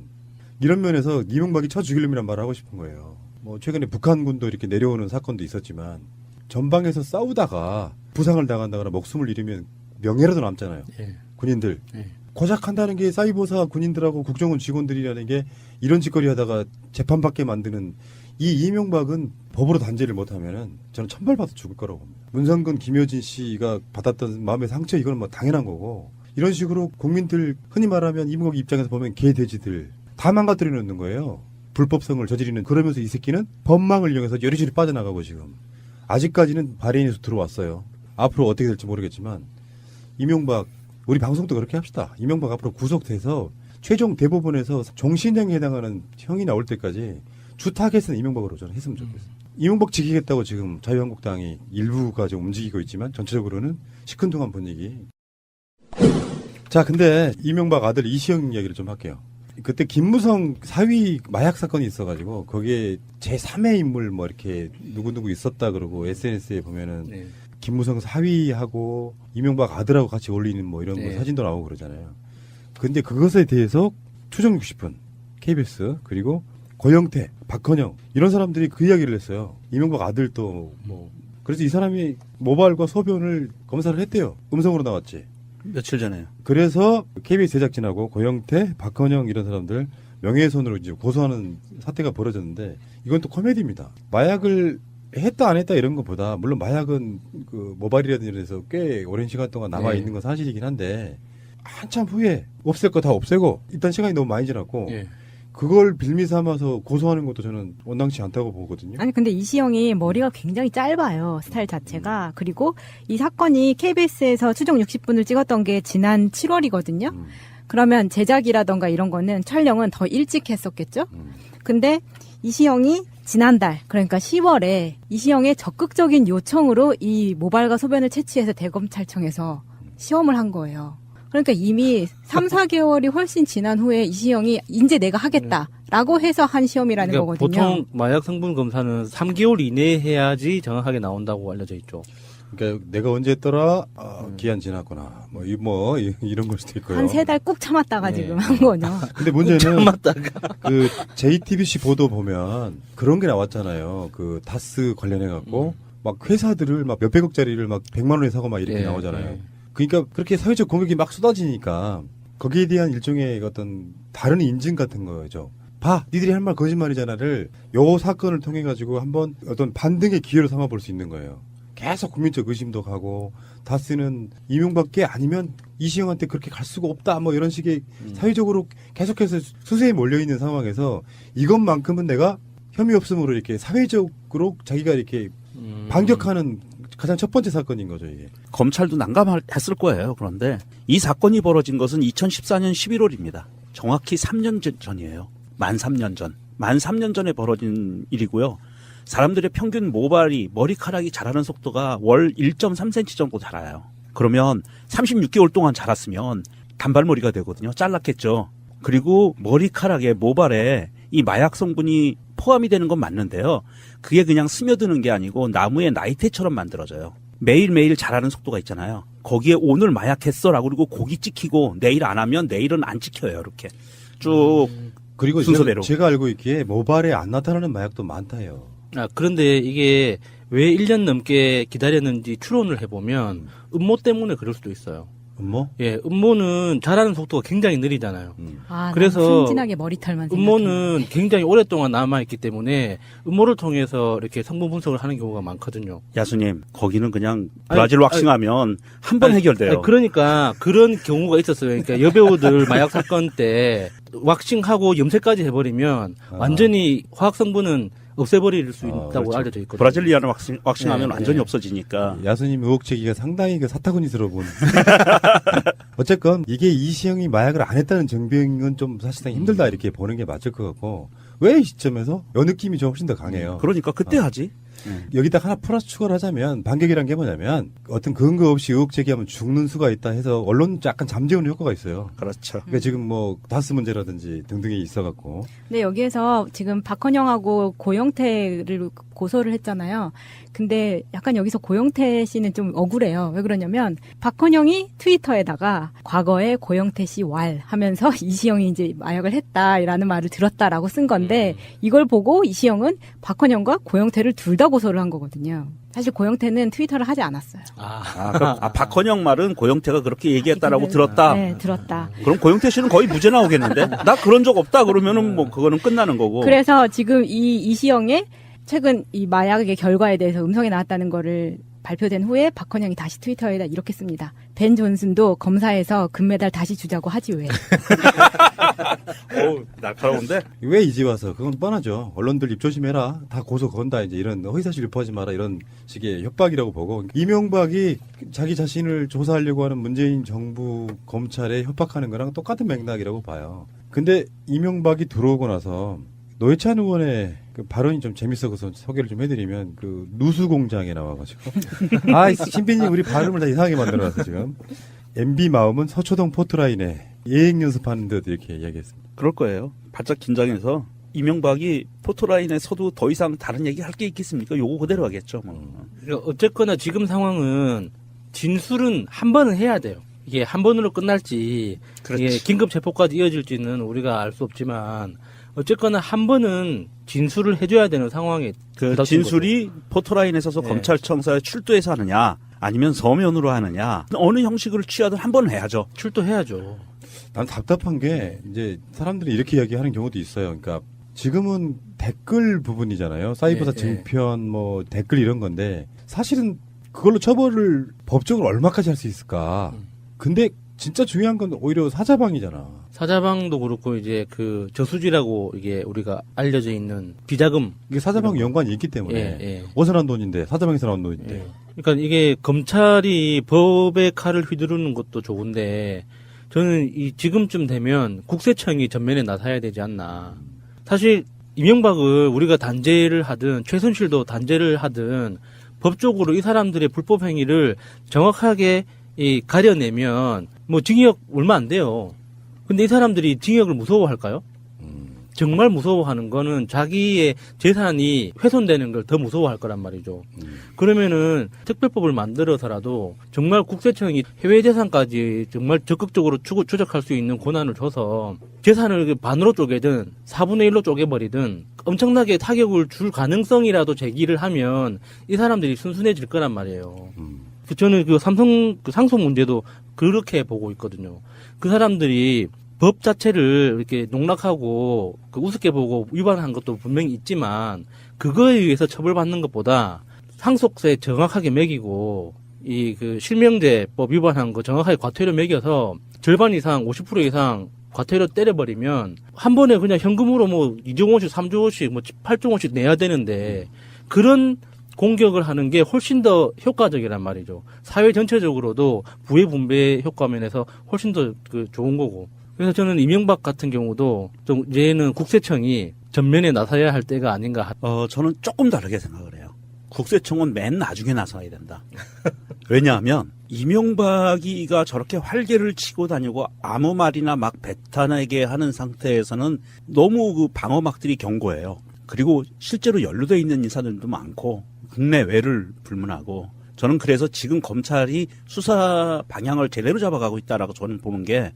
이런 면에서 이명박이 쳐 죽이려면 말을 하고 싶은 거예요. 뭐 최근에 북한군도 이렇게 내려오는 사건도 있었지만 전방에서 싸우다가 부상을 당한다거나 목숨을 잃으면 명예라도 남잖아요. 군인들. 고작 한다는 게 사이버사 군인들하고 국정원 직원들이라는 게 이런 짓거리 하다가 재판받게 만드는 이 이명박은 법으로 단죄를 못하면은 저는 천벌받아 죽을 거라고 봅니다. 문성근, 김효진 씨가 받았던 마음의 상처 이건 뭐 당연한 거고 이런 식으로 국민들 흔히 말하면 이명박 입장에서 보면 개돼지들 다 망가뜨려 놓는 거예요. 불법성을 저지르는 그러면서 이 새끼는 법망을 이용해서 요리조리 빠져나가고 지금 아직까지는 바레인에서 들어왔어요. 앞으로 어떻게 될지 모르겠지만 이명박 우리 방송도 그렇게 합시다. 이명박 앞으로 구속돼서 최종 대법원에서 종신형에 해당하는 형이 나올 때까지 주 타겟은 이명박으로 저는 했으면 좋겠어요. 이명박 지키겠다고 지금 자유한국당이 일부가 좀 움직이고 있지만 전체적으로는 시큰둥한 분위기. 자, 근데 이명박 아들 이시영 이야기를 좀 할게요. 그때 김무성 사위 마약 사건이 있어가지고 거기에 제3의 인물 뭐 이렇게 누구누구 있었다 그러고 SNS에 보면은 김무성 사위하고 이명박 아들하고 같이 올리는 뭐 이런 거 사진도 나오고 그러잖아요. 근데 그것에 대해서 추정 60분 KBS 그리고 고영태, 박헌영 이런 사람들이 그 이야기를 했어요. 이명박 아들도 뭐 그래서 이 사람이 모발과 소변을 검사를 했대요. 음성으로 나왔지. 며칠 전에요. 그래서 KBS 제작진하고 고영태, 박헌영 이런 사람들 명예훼손으로 이제 고소하는 사태가 벌어졌는데 이건 또 코미디입니다. 마약을 했다 안 했다 이런 것보다 물론 마약은 그 모발이라든지 이래서 꽤 오랜 시간 동안 남아 있는 건 사실이긴 한데 한참 후에 없앨 거 다 없애고 일단 시간이 너무 많이 지났고 그걸 빌미 삼아서 고소하는 것도 저는 원당치 않다고 보거든요. 아니 근데 이시영이 머리가 굉장히 짧아요. 스타일 자체가. 그리고 이 사건이 KBS에서 추정 60분을 찍었던 게 지난 7월이거든요. 그러면 제작이라던가 이런 거는 촬영은 더 일찍 했었겠죠. 근데 이시영이 지난달 그러니까 10월에 이시영의 적극적인 요청으로 이 모발과 소변을 채취해서 대검찰청에서 시험을 한 거예요. 그러니까 이미 3, 4개월이 훨씬 지난 후에 이시영이 이제 내가 하겠다라고 해서 한 시험이라는 그러니까 거거든요. 보통 마약 성분 검사는 3개월 이내에 해야지 정확하게 나온다고 알려져 있죠. 그러니까 내가 언제 했더라? 기한 지났구나. 이런 걸 수도 있고요. 한 3달 꾹 참았다가 지금 한 거죠. 근데 문제는 그 JTBC 보도 보면 그런 게 나왔잖아요. 그 다스 관련해 갖고 막 회사들을 막 몇백억짜리를 막 100만 원에 사고 막 이렇게 나오잖아요. 그러니까 그렇게 사회적 공격이 막 쏟아지니까 거기에 대한 일종의 어떤 다른 인증 같은 거죠. 봐, 니들이 할 말 거짓말이잖아를 요 사건을 통해 가지고 한번 어떤 반등의 기회로 삼아 볼 수 있는 거예요. 계속 국민적 의심도 가고 다스는 이명박계 아니면 이시영한테 그렇게 갈 수가 없다 뭐 이런 식의 사회적으로 계속해서 수세에 몰려있는 상황에서 이것만큼은 내가 혐의 없음으로 이렇게 사회적으로 자기가 이렇게 반격하는 가장 첫 번째 사건인 거죠, 이게. 검찰도 난감했을 거예요. 그런데 이 사건이 벌어진 것은 2014년 11월입니다. 정확히 3년 전이에요. 만 3년 전. 만 3년 전에 벌어진 일이고요. 사람들의 평균 모발이 머리카락이 자라는 속도가 월 1.3cm 정도 자라요. 그러면 36개월 동안 자랐으면 단발머리가 되거든요. 잘랐겠죠. 그리고 머리카락에 모발에 이 마약 성분이 포함이 되는 건 맞는데요. 그게 그냥 스며드는 게 아니고 나무의 나이테처럼 만들어져요. 매일매일 자라는 속도가 있잖아요. 거기에 오늘 마약했어라고 그리고 고기 찍히고 내일 안 하면 내일은 안 찍혀요. 이렇게 쭉 그리고 순서대로. 제가 알고 있기에 모발에 안 나타나는 마약도 많다요. 그런데 이게 왜 1년 넘게 기다렸는지 추론을 해보면 음모 때문에 그럴 수도 있어요. 음모? 예, 음모는 자라는 속도가 굉장히 느리잖아요. 그래서 순진하게 머리털만 음모는 굉장히 오랫동안 남아있기 때문에 음모를 통해서 이렇게 성분 분석을 하는 경우가 많거든요. 야수님, 거기는 그냥 브라질 왁싱하면 한 번 해결돼요. 그러니까 그런 경우가 있었어요. 그러니까 여배우들 마약 사건 때 왁싱하고 염색까지 해버리면 완전히 화학 성분은 없애버릴 수 있다고 그렇죠. 알려져 있거든요. 브라질리아는 왁싱하면 완전히 없어지니까. 야수님 의혹 제기가 상당히 그 사타구니스러운. 어쨌건 이게 이시영이 마약을 안 했다는 증명은 좀 사실상 힘들다 이렇게 보는 게 맞을 것 같고 왜 이 시점에서 요 느낌이 좀 훨씬 더 강해요. 그러니까 그때 하지. 여기다 하나 플러스 추가를 하자면 반격이란 게 뭐냐면 어떤 근거 없이 의혹 제기하면 죽는 수가 있다 해서 언론 약간 잠재우는 효과가 있어요. 그렇죠. 그러니까 지금 뭐 다스 문제라든지 등등이 있어갖고. 근데 여기에서 지금 박헌영하고 고영태를 고소를 했잖아요. 근데 약간 여기서 고영태 씨는 좀 억울해요. 왜 그러냐면 박헌영이 트위터에다가 과거에 고영태 씨 왈 하면서 이시영이 이제 마약을 했다라는 말을 들었다라고 쓴 건데 이걸 보고 이시영은 박헌영과 고영태를 둘 다 고소를 한 거거든요. 사실 고영태는 트위터를 하지 않았어요. 박헌영 말은 고영태가 그렇게 얘기했다라고 들었다. 네, 들었다. 그럼 고영태 씨는 거의 무죄 나오겠는데? 나 그런 적 없다 그러면은 뭐 그거는 끝나는 거고. 그래서 지금 이 이시영의 최근 이 마약의 결과에 대해서 음성이 나왔다는 거를 발표된 후에 박헌영이 다시 트위터에다 이렇게 씁니다. 벤 존슨도 검사에서 금메달 다시 주자고 하지 왜. 날카로운데? 왜 이제 와서? 그건 뻔하죠. 언론들 입 조심해라. 다 고소 건다. 이제 이런 허위사실 유포하지 마라. 이런 식의 협박이라고 보고. 이명박이 자기 자신을 조사하려고 하는 문재인 정부 검찰에 협박하는 거랑 똑같은 맥락이라고 봐요. 근데 이명박이 들어오고 나서 노회찬 의원의 그 발언이 좀 재밌어서 소개를 좀 해드리면 그 누수공장에 나와가지고 신빈님 우리 발음을 다 이상하게 만들어놨어 지금. MB 마음은 서초동 포트라인에 예행 연습하는 듯 이렇게 이야기했습니다. 그럴 거예요. 바짝 긴장해서 이명박이 포토라인에 서도 더 이상 다른 얘기 할 게 있겠습니까? 요거 그대로 하겠죠. 뭐. 그러니까 어쨌거나 지금 상황은 진술은 한 번은 해야 돼요. 이게 한 번으로 끝날지 이게 긴급 체포까지 이어질지는 우리가 알 수 없지만 어쨌거나 한 번은 진술을 해줘야 되는 상황에 그 진술이 포토라인에 서서 검찰청사에 출두해서 하느냐 아니면 서면으로 하느냐 어느 형식을 취하든 한 번은 해야죠. 출두해야죠. 난 답답한 게 이제 사람들이 이렇게 이야기하는 경우도 있어요. 그러니까 지금은 댓글 부분이잖아요. 사이버사 증편 뭐 댓글 이런 건데 사실은 그걸로 처벌을 법적으로 얼마까지 할 수 있을까? 근데 진짜 중요한 건 오히려 사자방이잖아. 사자방도 그렇고 이제 그 저수지라고 이게 우리가 알려져 있는 비자금 이게 사자방 연관이 있기 때문에 어디서 난 돈인데 사자방에서 나온 돈인데. 그러니까 이게 검찰이 법의 칼을 휘두르는 것도 좋은데 저는 이 지금쯤 되면 국세청이 전면에 나서야 되지 않나. 사실 이명박을 우리가 단죄를 하든 최순실도 단죄를 하든 법적으로 이 사람들의 불법 행위를 정확하게 가려내면 뭐 징역 얼마 안 돼요. 근데 이 사람들이 징역을 무서워할까요? 정말 무서워하는 거는 자기의 재산이 훼손되는 걸 더 무서워할 거란 말이죠. 그러면은 특별법을 만들어서라도 정말 국세청이 해외 재산까지 정말 적극적으로 추적할 수 있는 권한을 줘서 재산을 반으로 쪼개든 4분의 1로 쪼개버리든 엄청나게 타격을 줄 가능성이라도 제기를 하면 이 사람들이 순순해질 거란 말이에요. 저는 그 삼성 그 상속 문제도 그렇게 보고 있거든요. 그 사람들이 법 자체를 이렇게 농락하고 그 우습게 보고 위반한 것도 분명히 있지만 그거에 의해서 처벌받는 것보다 상속세 정확하게 매기고 이 그 실명제법 위반한 거 정확하게 과태료 매겨서 절반 이상 50% 이상 과태료 때려버리면 한 번에 그냥 현금으로 뭐 2조 원씩 3조 원씩 뭐 8조 원씩 내야 되는데 그런 공격을 하는 게 훨씬 더 효과적이란 말이죠. 사회 전체적으로도 부의 분배 효과 면에서 훨씬 더 그 좋은 거고. 그래서 저는 이명박 같은 경우도 좀 이제는 국세청이 전면에 나서야 할 때가 아닌가. 저는 조금 다르게 생각을 해요. 국세청은 맨 나중에 나서야 된다. 왜냐하면 이명박이가 저렇게 활개를 치고 다니고 아무 말이나 막 뱉어내게 하는 상태에서는 너무 그 방어막들이 견고해요. 그리고 실제로 연루되어 있는 인사들도 많고 국내외를 불문하고 저는 그래서 지금 검찰이 수사 방향을 제대로 잡아가고 있다라고 저는 보는 게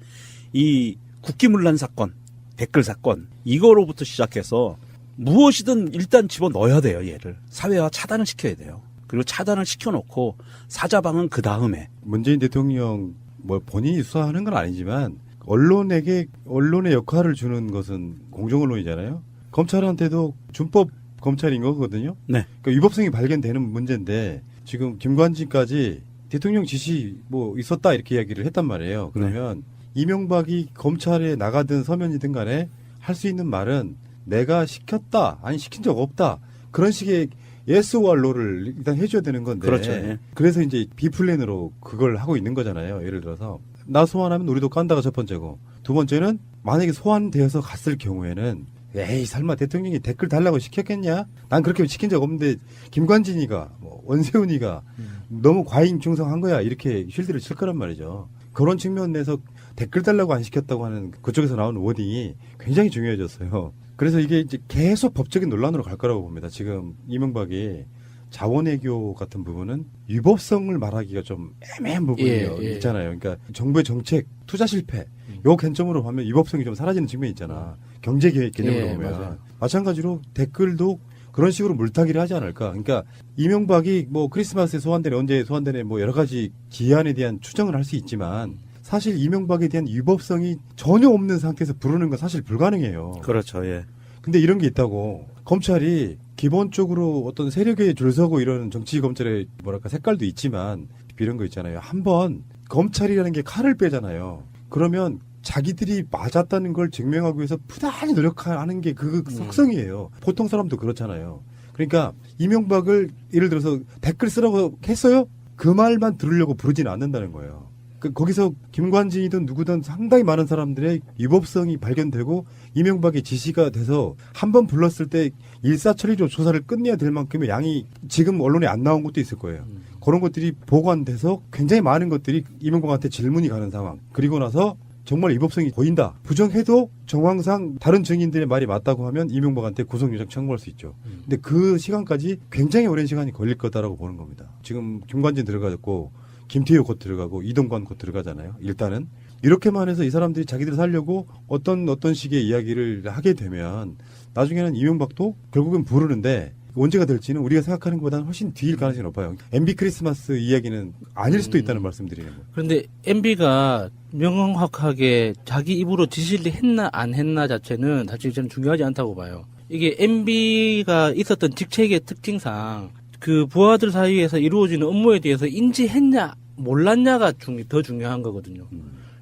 이 국기문란 사건, 댓글 사건 이거로부터 시작해서 무엇이든 일단 집어넣어야 돼요. 얘를 사회화 차단을 시켜야 돼요. 그리고 차단을 시켜놓고 사자방은 그 다음에 문재인 대통령 뭐 본인이 수사하는 건 아니지만 언론에게 언론의 역할을 주는 것은 공정언론이잖아요. 검찰한테도 준법 검찰인 거거든요. 네. 그러니까 위법성이 발견되는 문제인데 지금 김관진까지 대통령 지시 뭐 있었다 이렇게 이야기를 했단 말이에요. 그러면 이명박이 검찰에 나가든 서면이든 간에 할 수 있는 말은 내가 시켰다 아니 시킨 적 없다 그런 식의 yes or no를 일단 해줘야 되는 건데 그렇죠. 예. 그래서 이제 비플랜으로 그걸 하고 있는 거잖아요. 예를 들어서 나 소환하면 우리도 깐다가 첫 번째고 두 번째는 만약에 소환되어서 갔을 경우에는 에이 설마 대통령이 댓글 달라고 시켰겠냐? 난 그렇게 시킨 적 없는데 김관진이가 뭐 원세훈이가 너무 과잉 충성한 거야 이렇게 쉴드를 칠 거란 말이죠. 그런 측면에서 댓글 달라고 안 시켰다고 하는 그쪽에서 나오는 워딩이 굉장히 중요해졌어요. 그래서 이게 이제 계속 법적인 논란으로 갈 거라고 봅니다. 지금 이명박이 자원외교 같은 부분은 위법성을 말하기가 좀 애매한 부분이 있잖아요. 그러니까 정부의 정책, 투자 실패 요 관점으로 보면 위법성이 좀 사라지는 측면이 있잖아. 경제 개념으로 보면. 맞아요. 마찬가지로 댓글도 그런 식으로 물타기를 하지 않을까. 그러니까 이명박이 뭐 크리스마스에 소환되네 언제 소환되네 뭐 여러 가지 기한에 대한 추정을 할 수 있지만 사실 이명박에 대한 위법성이 전혀 없는 상태에서 부르는 건 사실 불가능해요. 그렇죠. 예. 근데 이런 게 있다고 검찰이 기본적으로 어떤 세력에 줄 서고 이런 정치 검찰의 뭐랄까 색깔도 있지만 이런 거 있잖아요. 한번 검찰이라는 게 칼을 빼잖아요. 그러면 자기들이 맞았다는 걸 증명하기 위해서 부단히 노력하는 게 그 속성이에요. 보통 사람도 그렇잖아요. 그러니까 이명박을 예를 들어서 댓글 쓰라고 했어요? 그 말만 들으려고 부르지는 않는다는 거예요. 거기서 김관진이든 누구든 상당히 많은 사람들의 위법성이 발견되고 이명박의 지시가 돼서 한 번 불렀을 때 일사천리로 조사를 끝내야 될 만큼의 양이 지금 언론에 안 나온 것도 있을 거예요. 그런 것들이 보관돼서 굉장히 많은 것들이 이명박한테 질문이 가는 상황. 그리고 나서 정말 위법성이 보인다. 부정해도 정황상 다른 증인들의 말이 맞다고 하면 이명박한테 구속영장 청구할 수 있죠. 근데 그 시간까지 굉장히 오랜 시간이 걸릴 거다라고 보는 겁니다. 지금 김관진 들어가졌고 김태효 곧 들어가고 이동관 곧 들어가잖아요. 일단은 이렇게만 해서 이 사람들이 자기들 살려고 어떤 식의 이야기를 하게 되면 나중에는 이명박도 결국은 부르는데 언제가 될지는 우리가 생각하는 것보다는 훨씬 뒤일 가능성이 높아요. MB 크리스마스 이야기는 아닐 수도 있다는 말씀드리는 거예요. 그런데 MB가 명확하게 자기 입으로 지시를 했나 안 했나 자체는 사실 저는 중요하지 않다고 봐요. 이게 MB가 있었던 직책의 특징상 그 부하들 사이에서 이루어지는 업무에 대해서 인지했냐 몰랐냐가 더 중요한 거거든요.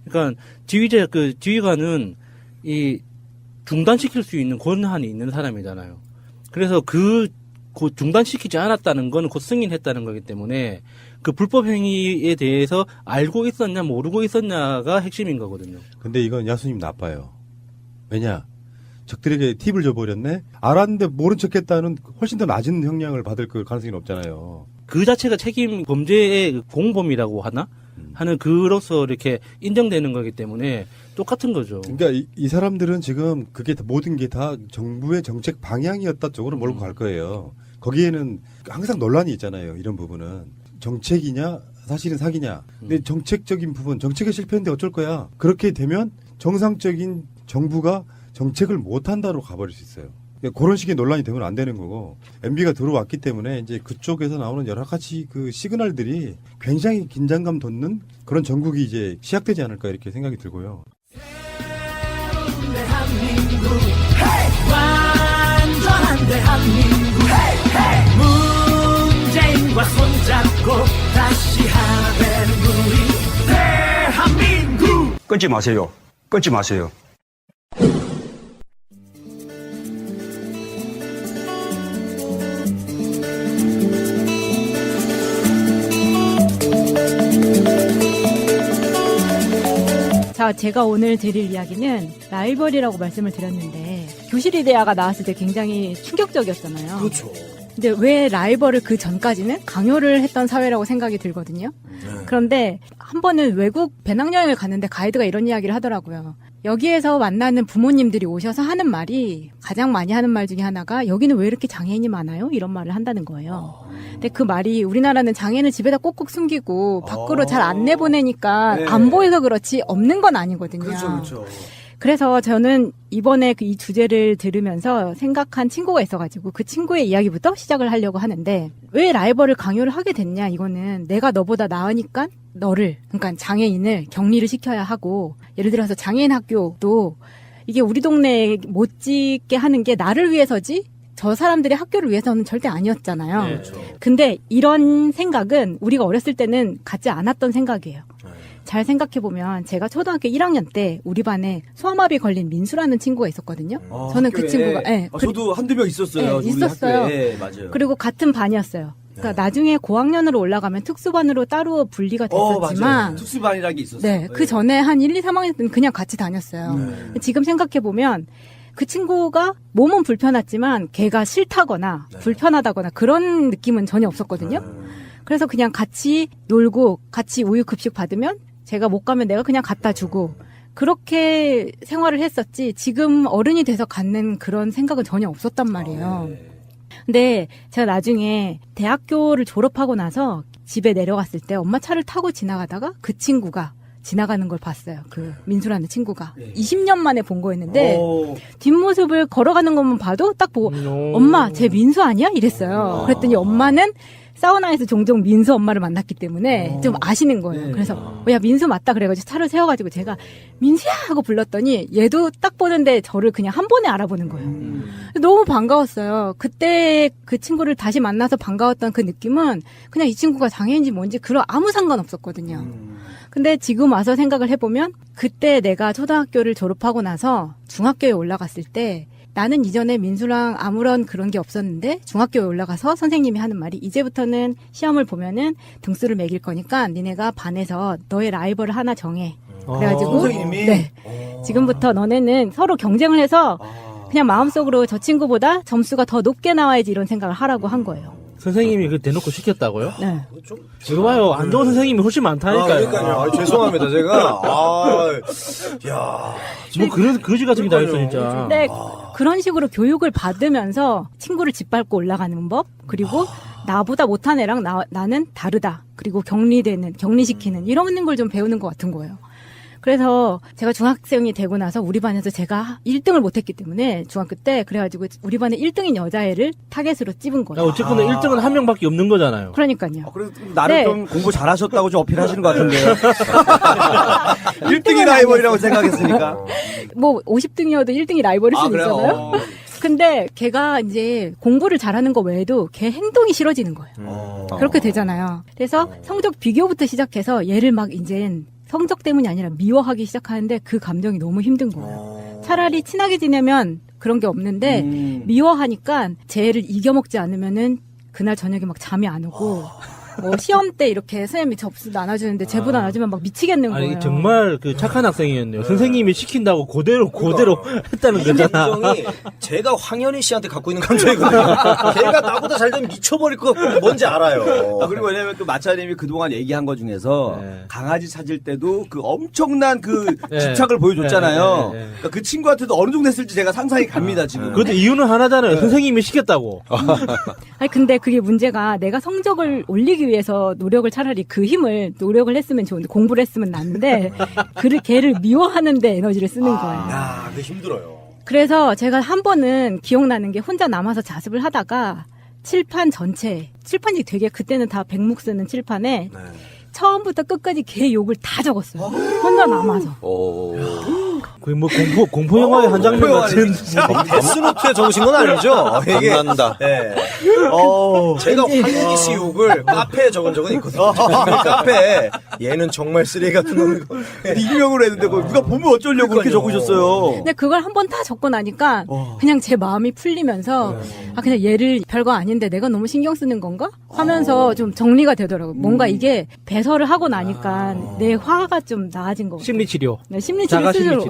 그러니까 지휘관은 이 중단시킬 수 있는 권한이 있는 사람이잖아요. 그래서 그 중단시키지 않았다는 건 곧 승인했다는 거기 때문에 그 불법 행위에 대해서 알고 있었냐 모르고 있었냐가 핵심인 거거든요. 근데 이건 야수님 나빠요. 왜냐? 적들에게 팁을 줘버렸네? 알았는데 모른 척했다는 훨씬 더 낮은 형량을 받을 그 가능성이 높잖아요. 그 자체가 책임 범죄의 공범이라고 하나? 하는 그로서 이렇게 인정되는 거기 때문에 똑같은 거죠. 그러니까 이 사람들은 지금 그게 모든 게 다 정부의 정책 방향이었다 쪽으로 몰고 갈 거예요. 거기에는 항상 논란이 있잖아요. 이런 부분은 정책이냐 사실은 사기냐. 근데 정책적인 부분 정책에 실패했는데 어쩔 거야. 그렇게 되면 정상적인 정부가 정책을 못한다로 가버릴 수 있어요. 그러니까 그런 식의 논란이 되면 안 되는 거고 MB가 들어왔기 때문에 이제 그쪽에서 나오는 여러 가지 그 시그널들이 굉장히 긴장감 돋는 그런 전국이 이제 시작되지 않을까 이렇게 생각이 들고요. 대한민국 완전한 대한민국 문재인과 손잡고 다시 하는 우리 대한민국. 끊지 마세요. 끊지 마세요. 자, 제가 오늘 드릴 이야기는 라이벌이라고 말씀을 드렸는데 교실이 대화가 나왔을 때 굉장히 충격적이었잖아요. 그렇죠. 근데 왜 라이벌을 그 전까지는 강요를 했던 사회라고 생각이 들거든요. 그런데 한 번은 외국 배낭여행을 갔는데 가이드가 이런 이야기를 하더라고요. 여기에서 만나는 부모님들이 오셔서 하는 말이 가장 많이 하는 말 중에 하나가 여기는 왜 이렇게 장애인이 많아요? 이런 말을 한다는 거예요. 근데 그 말이 우리나라는 장애인을 집에다 꼭꼭 숨기고 밖으로 잘 안 내보내니까 네. 안 보여서 그렇지 없는 건 아니거든요. 그렇죠. 그래서 저는 이번에 이 주제를 들으면서 생각한 친구가 있어가지고 그 친구의 이야기부터 시작을 하려고 하는데 왜 라이벌을 강요를 하게 됐냐 이거는 내가 너보다 나으니까 너를 그러니까 장애인을 격리를 시켜야 하고 예를 들어서 장애인 학교도 이게 우리 동네에 못 짓게 하는 게 나를 위해서지 저 사람들의 학교를 위해서는 절대 아니었잖아요. 네, 그렇죠. 근데 이런 생각은 우리가 어렸을 때는 갖지 않았던 생각이에요. 잘 생각해보면 제가 초등학교 1학년 때 우리 반에 소아마비 걸린 민수라는 친구가 있었거든요. 저는 그 학교에. 친구가 네, 저도 한두 명 있었어요. 네, 우리 있었어요. 학교에. 맞아요. 그리고 같은 반이었어요. 그러니까 나중에 고학년으로 올라가면 특수반으로 따로 분리가 됐었지만 맞아요. 특수반이라는 게 있었어요. 네, 그 전에 한 1, 2, 3학년 때는 그냥 같이 다녔어요. 지금 생각해보면 그 친구가 몸은 불편했지만 걔가 싫다거나 불편하다거나 그런 느낌은 전혀 없었거든요. 그래서 그냥 같이 놀고 같이 우유 급식 받으면 제가 못 가면 내가 그냥 갖다 주고 그렇게 생활을 했었지 지금 어른이 돼서 갖는 그런 생각은 전혀 없었단 말이에요. 근데 제가 나중에 대학교를 졸업하고 나서 집에 내려갔을 때 엄마 차를 타고 지나가다가 그 친구가 지나가는 걸 봤어요. 그 민수라는 친구가 20년 만에 본 거였는데 뒷모습을 걸어가는 것만 봐도 딱 보고 엄마 쟤 민수 아니야? 이랬어요. 그랬더니 엄마는 사우나에서 종종 민수 엄마를 만났기 때문에 좀 아시는 거예요. 그래서 야 민수 맞다 그래가지고 차를 세워가지고 제가 민수야 하고 불렀더니 얘도 딱 보는데 저를 그냥 한 번에 알아보는 거예요. 너무 반가웠어요. 그때 그 친구를 다시 만나서 반가웠던 그 느낌은 그냥 이 친구가 장애인지 뭔지 그런 아무 상관없었거든요. 근데 지금 와서 생각을 해보면 그때 내가 초등학교를 졸업하고 나서 중학교에 올라갔을 때 나는 이전에 민수랑 아무런 그런 게 없었는데 중학교에 올라가서 선생님이 하는 말이 이제부터는 시험을 보면은 등수를 매길 거니까 니네가 반에서 너의 라이벌을 하나 정해. 그래가지고 선생님이? 네. 지금부터 너네는 서로 경쟁을 해서 그냥 마음속으로 저 친구보다 점수가 더 높게 나와야지 이런 생각을 하라고 한 거예요. 선생님이 그 대놓고 시켰다고요? 네. 이거 봐요. 안 좋은 선생님이 훨씬 많다니까요. 그러니까요. 죄송합니다. 제가. 뭐 그런 거지 같은 게 다 있어 진짜. 네, 그런 식으로 교육을 받으면서 친구를 짓밟고 올라가는 법, 그리고 나보다 못한 애랑 나는 다르다. 그리고 격리시키는 이런 걸 좀 배우는 것 같은 거예요. 그래서 제가 중학생이 되고 나서 우리 반에서 제가 1등을 못했기 때문에 중학교 때 그래가지고 우리 반에 1등인 여자애를 타겟으로 찝은 거예요. 어쨌거나 1등은 한 명밖에 없는 거잖아요. 그러니까요. 그래서 나름 네. 좀 공부 잘하셨다고 좀 어필하시는 것 같은데요. 1등이 라이벌이라고 생각했으니까. 뭐 50등이어도 1등이 라이벌일 수는 그래요? 있잖아요. 근데 걔가 이제 공부를 잘하는 거 외에도 걔 행동이 싫어지는 거예요. 그렇게 되잖아요. 그래서 성적 비교부터 시작해서 얘를 막 이젠 성적 때문이 아니라 미워하기 시작하는데 그 감정이 너무 힘든 거예요. 차라리 친하게 지내면 그런 게 없는데 미워하니까 쟤를 이겨먹지 않으면은 그날 저녁에 막 잠이 안 오고 뭐 시험 때 이렇게 선생님이 접수 나눠주는데 제보도 안 해주면 막 미치겠는 거예요. 아니 정말 그 착한 학생이었네요. 선생님이 시킨다고 그대로 했다는 거잖아. 감정이 제가 황현희 씨한테 갖고 있는 감정이거든요. 걔가 나보다 잘 되면 미쳐버릴 거 뭔지 알아요. 그리고 왜냐면 또 마차님이 그동안 얘기한 것 중에서 네. 강아지 찾을 때도 그 엄청난 그 네. 집착을 보여줬잖아요. 네. 그러니까 그 친구한테도 어느 정도 했을지 제가 상상이 갑니다 지금. 그래도 이유는 하나잖아요. 선생님이 시켰다고. 아니 근데 그게 문제가 내가 성적을 올리기 위해서 노력을 차라리 그 힘을 노력을 했으면 좋은데 공부를 했으면 낫는데 걔를 미워하는데 에너지를 쓰는 거예요. 야, 그게 힘들어요. 그래서 제가 한 번은 기억나는 게 혼자 남아서 자습을 하다가 칠판이 되게 그때는 다 백목 쓰는 칠판에 처음부터 끝까지 걔 욕을 다 적었어요. 혼자 남아서. 거의 뭐 공포 영화의 한 장면 같은. 데스노트에 적으신 건 아니죠? 이게 겁난다. 네. 제가 황현희 씨 욕을 카페에 적은 적은 있거든요. 카페에 얘는 정말 쓰레기 같은 놈이고 익명으로 했는데 뭐 누가 보면 어쩌려고 그렇게 적으셨어요. 근데 그걸 한 번 다 적고 나니까 그냥 제 마음이 풀리면서 아 그냥 얘를 별거 아닌데 내가 너무 신경 쓰는 건가 하면서 좀 정리가 되더라고요. 뭔가 이게 배설을 하고 나니까 내 화가 좀 나아진 것 같아요. 심리치료. 네, 심리치료 스스로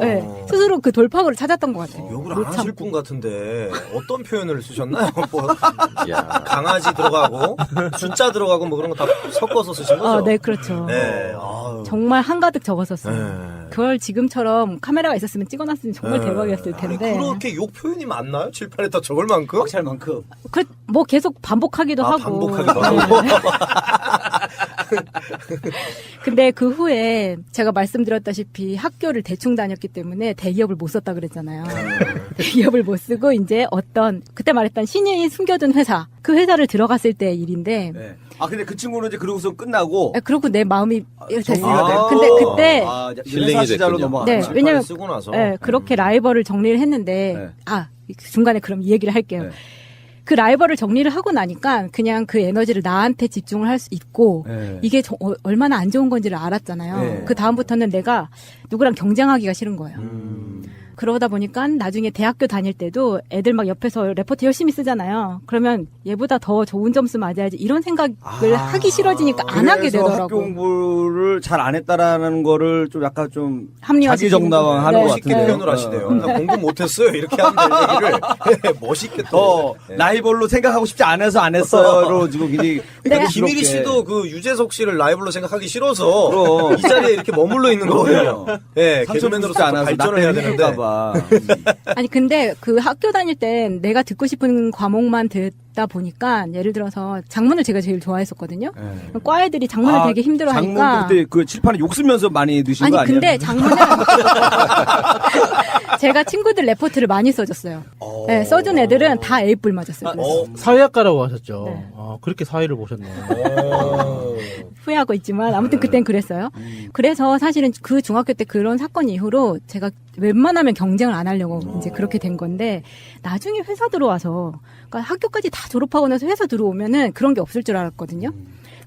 스스로 그 돌파구를 찾았던 것 같아요. 욕을 안 하실 분 같은데 어떤 표현을 쓰셨나요? 뭐 강아지 들어가고 숫자 들어가고 뭐 그런 거 다 섞어서 쓰신 거죠? 네, 그렇죠. 네. 정말 한가득 적었었어요. 그걸 지금처럼 카메라가 있었으면 찍어놨으면 정말 대박이었을 텐데. 아니, 그렇게 욕 표현이 많나요? 칠판에 다 적을 만큼? 꽉찰 만큼. 뭐 계속 반복하기도 하고. 반복하기도 하고. 근데 그 후에 제가 말씀드렸다시피 학교를 대충 다녔기 때문에 대기업을 못 썼다 그랬잖아요. 대기업을 못 쓰고 이제 그때 말했던 신이 숨겨둔 회사, 그 회사를 들어갔을 때 일인데. 네. 근데 그 친구는 이제 그러고서 끝나고. 그러고 내 마음이 됐어요. 됐고. 근데 그때. 힐링이 됐군요. 넘어갔죠. 네, 왜냐면. 쓰고 나서. 네, 그렇게 라이벌을 정리를 했는데. 중간에 그럼 이 얘기를 할게요. 그 라이벌을 정리를 하고 나니까 그냥 그 에너지를 나한테 집중을 할 수 있고 이게 얼마나 안 좋은 건지를 알았잖아요. 그 다음부터는 내가 누구랑 경쟁하기가 싫은 거예요. 그러다 보니까 나중에 대학교 다닐 때도 애들 막 옆에서 레포트 열심히 쓰잖아요. 그러면 얘보다 더 좋은 점수 맞아야지 이런 생각을 하기 싫어지니까 안 하게 되더라고. 학교 공부를 잘 안 했다라는 거를 좀 약간 좀 합리화시키는 자기 정당화하는 것 멋있게 같은데요. 표현을 하시네요. 나 공부 못했어요. 이렇게 하는 얘기를 멋있게 또 라이벌로 생각하고 싶지 않아서 안 했어요로 지금 굉장히 김일희 씨도 그 유재석 씨를 라이벌로 생각하기 싫어서 이 자리에 이렇게 머물러 있는 거거든요. 네, 개그맨으로서 발전을 해야 되는데. 아니 근데 그 학교 다닐 땐 내가 듣고 싶은 과목만 듣다 보니까 예를 들어서 장문을 제가 제일 좋아했었거든요. 과 애들이 장문을 되게 힘들어하니까. 장문 그때 그 칠판에 욕 쓰면서 많이 넣으신 거 아니에요? 근데 장문은 제가 친구들 레포트를 많이 써줬어요. 네, 써준 애들은 다 A뿔 맞았어요. 사회학과라고 하셨죠. 그렇게 사회를 보셨네요. 후회하고 있지만 아무튼 그땐 그랬어요. 그래서 사실은 그 중학교 때 그런 사건 이후로 제가 웬만하면 경쟁을 안 하려고 이제 그렇게 된 건데 나중에 회사 들어와서 그러니까 학교까지 다 졸업하고 나서 회사 들어오면은 그런 게 없을 줄 알았거든요.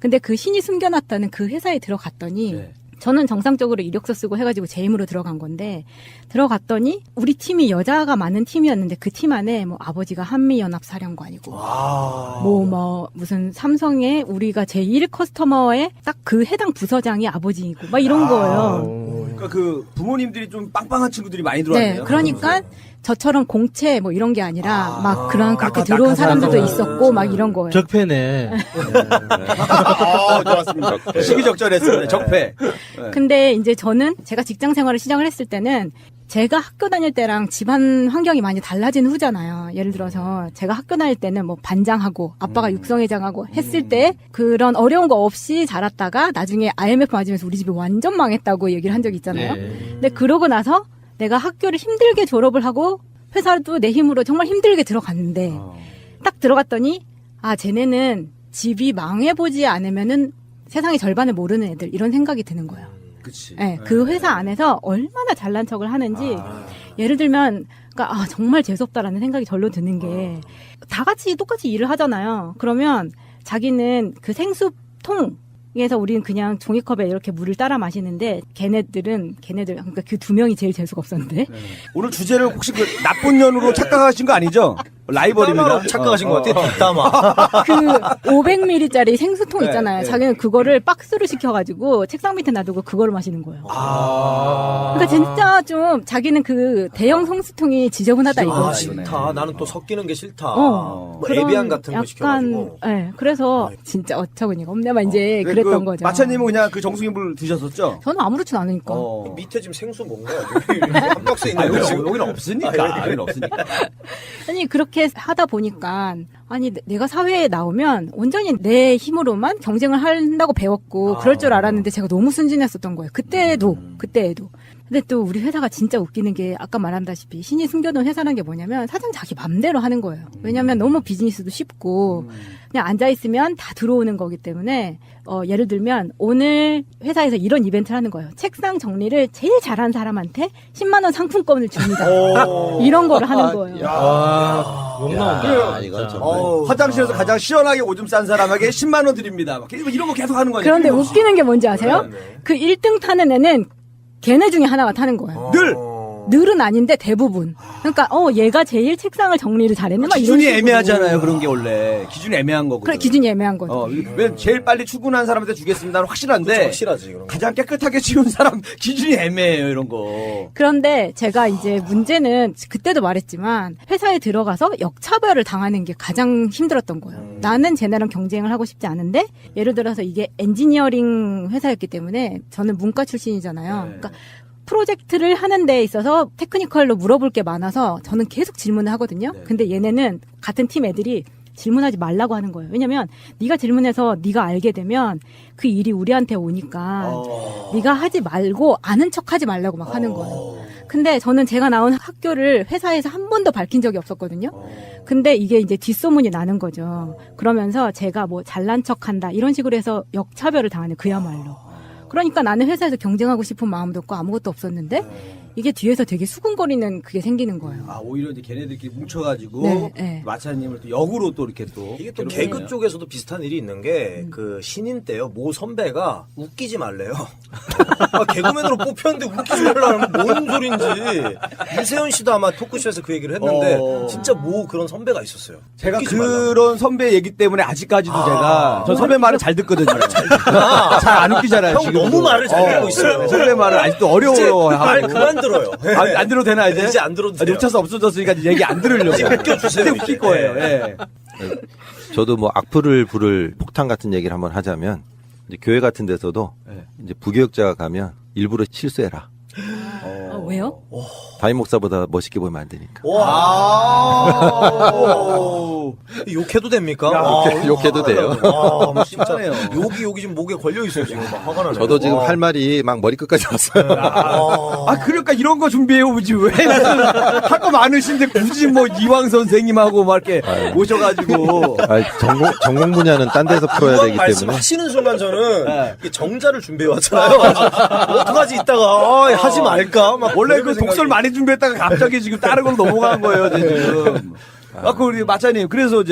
근데 그 신이 숨겨놨다는 그 회사에 들어갔더니 저는 정상적으로 이력서 쓰고 해가지고 제 힘으로 들어간 건데 들어갔더니 우리 팀이 여자가 많은 팀이었는데 그 팀 안에 뭐 아버지가 한미연합사령관이고 뭐 무슨 삼성의 우리가 제1 커스터머의 딱 그 해당 부서장이 아버지이고 막 이런 거예요. 그러니까 그 부모님들이 좀 빵빵한 친구들이 많이 들어왔네요. 네, 그러니까 저처럼 공채 뭐 이런 게 아니라 막 그렇게 들어온 사람들도 있었고 막 이런 거예요. 적폐네. 좋았습니다. 시기적절했습니다. 적폐. 근데 이제 저는 제가 직장 생활을 시작을 했을 때는 제가 학교 다닐 때랑 집안 환경이 많이 달라진 후잖아요. 예를 들어서 제가 학교 다닐 때는 뭐 반장하고 아빠가 육성회장하고 했을 때 그런 어려운 거 없이 자랐다가 나중에 IMF 맞으면서 우리 집이 완전 망했다고 얘기를 한 적이 있잖아요. 근데 그러고 나서 내가 학교를 힘들게 졸업을 하고 회사도 내 힘으로 정말 힘들게 들어갔는데 딱 들어갔더니 쟤네는 집이 망해보지 않으면은 세상의 절반을 모르는 애들 이런 생각이 드는 거예요. 그치. 네, 그 회사 안에서 얼마나 잘난 척을 하는지 예를 들면 그러니까 정말 재수없다라는 생각이 절로 드는 게 다 같이 똑같이 일을 하잖아요. 그러면 자기는 그 생수통에서 우리는 그냥 종이컵에 이렇게 물을 따라 마시는데 걔네들 그러니까 그 두 명이 제일 재수가 없었는데 오늘 주제를 혹시 그 나쁜 년으로 착각하신 거 아니죠? 라이벌입니다. 착각하신 것 같아요. 뒷담화. 그 500ml짜리 생수통 네, 있잖아요. 네. 자기는 그거를 박스로 시켜가지고 책상 밑에 놔두고 그거를 마시는 거예요. 그러니까 진짜 좀 자기는 그 대형 생수통이 지저분하다 이거. 싫다. 나는 또 섞이는 게 싫다. 뭐 그런 에비안 같은 거 시켜가지고. 네, 그래서 진짜 어처구니가 없네만 이제 그랬던 거죠. 마차님은 그냥 그 정수기물 드셨었죠? 저는 아무렇지도 않으니까. 밑에 지금 생수 뭔가요? 한 박스 있는 거 지금. 여기는 없으니까. 여기는 없으니까. 아니 그렇게 하다 보니까 아니 내가 사회에 나오면 온전히 내 힘으로만 경쟁을 한다고 배웠고 그럴 줄 알았는데 제가 너무 순진했었던 거예요. 그때에도. 근데 또 우리 회사가 진짜 웃기는 게 아까 말한다시피 신이 숨겨놓은 회사라는 게 뭐냐면 사장 자기 맘대로 하는 거예요. 왜냐하면 너무 비즈니스도 쉽고 그냥 앉아있으면 다 들어오는 거기 때문에 예를 들면 오늘 회사에서 이런 이벤트를 하는 거예요. 책상 정리를 제일 잘하는 사람한테 10만 원 상품권을 줍니다. 이런 거를 하는 거예요. 욕 나온다. 이건 좀. 화장실에서 가장 시원하게 오줌 싼 사람에게 10만 원 드립니다. 막 이런 거 계속 하는 거죠. 그런데 웃기는 게 뭔지 아세요? 그 1등 타는 애는 걔네 중에 하나가 타는 거예요. 늘은 아닌데 대부분. 그러니까 얘가 제일 책상을 정리를 잘했네. 막 이런 기준이 식으로. 애매하잖아요. 그런 게 원래 기준이 애매한 거거든. 그래 기준이 애매한 거죠. 왜 제일 빨리 출근한 사람한테 주겠습니다는 확실한데 그쵸, 확실하지, 그런 거. 가장 깨끗하게 치운 사람 기준이 애매해요. 이런 거. 그런데 제가 이제 문제는 그때도 말했지만 회사에 들어가서 역차별을 당하는 게 가장 힘들었던 거예요. 나는 쟤네랑 경쟁을 하고 싶지 않은데 예를 들어서 이게 엔지니어링 회사였기 때문에 저는 문과 출신이잖아요. 그러니까 프로젝트를 하는 데 있어서 테크니컬로 물어볼 게 많아서 저는 계속 질문을 하거든요. 근데 얘네는 같은 팀 애들이 질문하지 말라고 하는 거예요. 왜냐면 네가 질문해서 네가 알게 되면 그 일이 우리한테 오니까 네가 하지 말고 아는 척하지 말라고 막 하는 거예요. 근데 저는 제가 나온 학교를 회사에서 한 번도 밝힌 적이 없었거든요. 근데 이게 이제 뒷소문이 나는 거죠. 그러면서 제가 뭐 잘난 척한다 이런 식으로 해서 역차별을 당하는 그야말로. 그러니까 나는 회사에서 경쟁하고 싶은 마음도 없고 아무것도 없었는데 이게 뒤에서 되게 수군거리는 그게 생기는 거예요. 오히려 이제 걔네들끼리 뭉쳐가지고 마차님을 또 역으로 또 이렇게 또 이게 또 개그 쪽에서도 비슷한 일이 있는 게 그 신인 때요 모 선배가 웃기지 말래요. 개그맨으로 뽑혔는데 웃기지 말라는 뭔 소린지. 유세윤 씨도 아마 토크쇼에서 그 얘기를 했는데 진짜 모 그런 선배가 있었어요. 제가 그런 선배 얘기 때문에 아직까지도 제가 저 선배 말을 잘 듣거든요. 잘 안 웃기잖아요. 형 지금도. 너무 말을 잘 듣고 있어요. 선배 말을 아직도 어려워하고. 말 그만 들어요. 안 들어도 되나 이제? 이제 안 들어도 돼요. 놓쳐서 없어졌으니까 이제 얘기 안 들으려고. 이제 웃겨주세요. 이제 웃길 거예요. 예. 저도 뭐 악플을 부를 폭탄 같은 얘기를 한번 하자면 이제 교회 같은 데서도 이제 부교육자가 가면 일부러 실수해라. 왜요? 담임 목사보다 멋있게 보이면 안 되니까. 욕해도 됩니까? 욕해도 돼요. 진짜 욕이 지금 목에 걸려 있어요 지금 막 화가 나네. 저도 지금 할 말이 막 머리끝까지 왔어요. 그러니까 이런 거 준비해 오지 왜? 할 거 많으신데 굳이 뭐 이왕 선생님하고 막 이렇게 모셔가지고. 전공 분야는 딴 데서 풀어야 되기 때문에. 말씀하시는 순간 저는 정자를 준비해 왔잖아요. 어떡하지 이따가 하지 말까? 막 원래 그 독설 많이 준비했다가 갑자기 지금 다른 걸로 넘어간 거예요, 지금. 우리 마차님, 그래서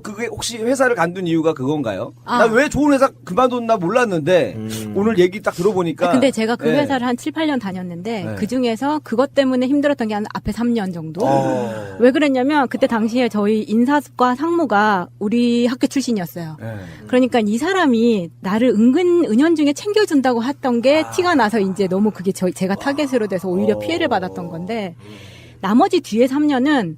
그게 혹시 회사를 간둔 이유가 그건가요? 나 왜 좋은 회사 그만뒀나 몰랐는데, 오늘 얘기 딱 들어보니까. 근데 제가 그 회사를 한 7, 8년 다녔는데, 그 중에서 그것 때문에 힘들었던 게 한 앞에 3년 정도? 왜 그랬냐면, 그때 당시에 저희 인사과 상무가 우리 학교 출신이었어요. 그러니까 이 사람이 나를 은연중에 챙겨준다고 했던 게 티가 나서 이제 너무 그게 제가 타겟으로 돼서 오히려 피해를 받았던 건데, 나머지 뒤에 3년은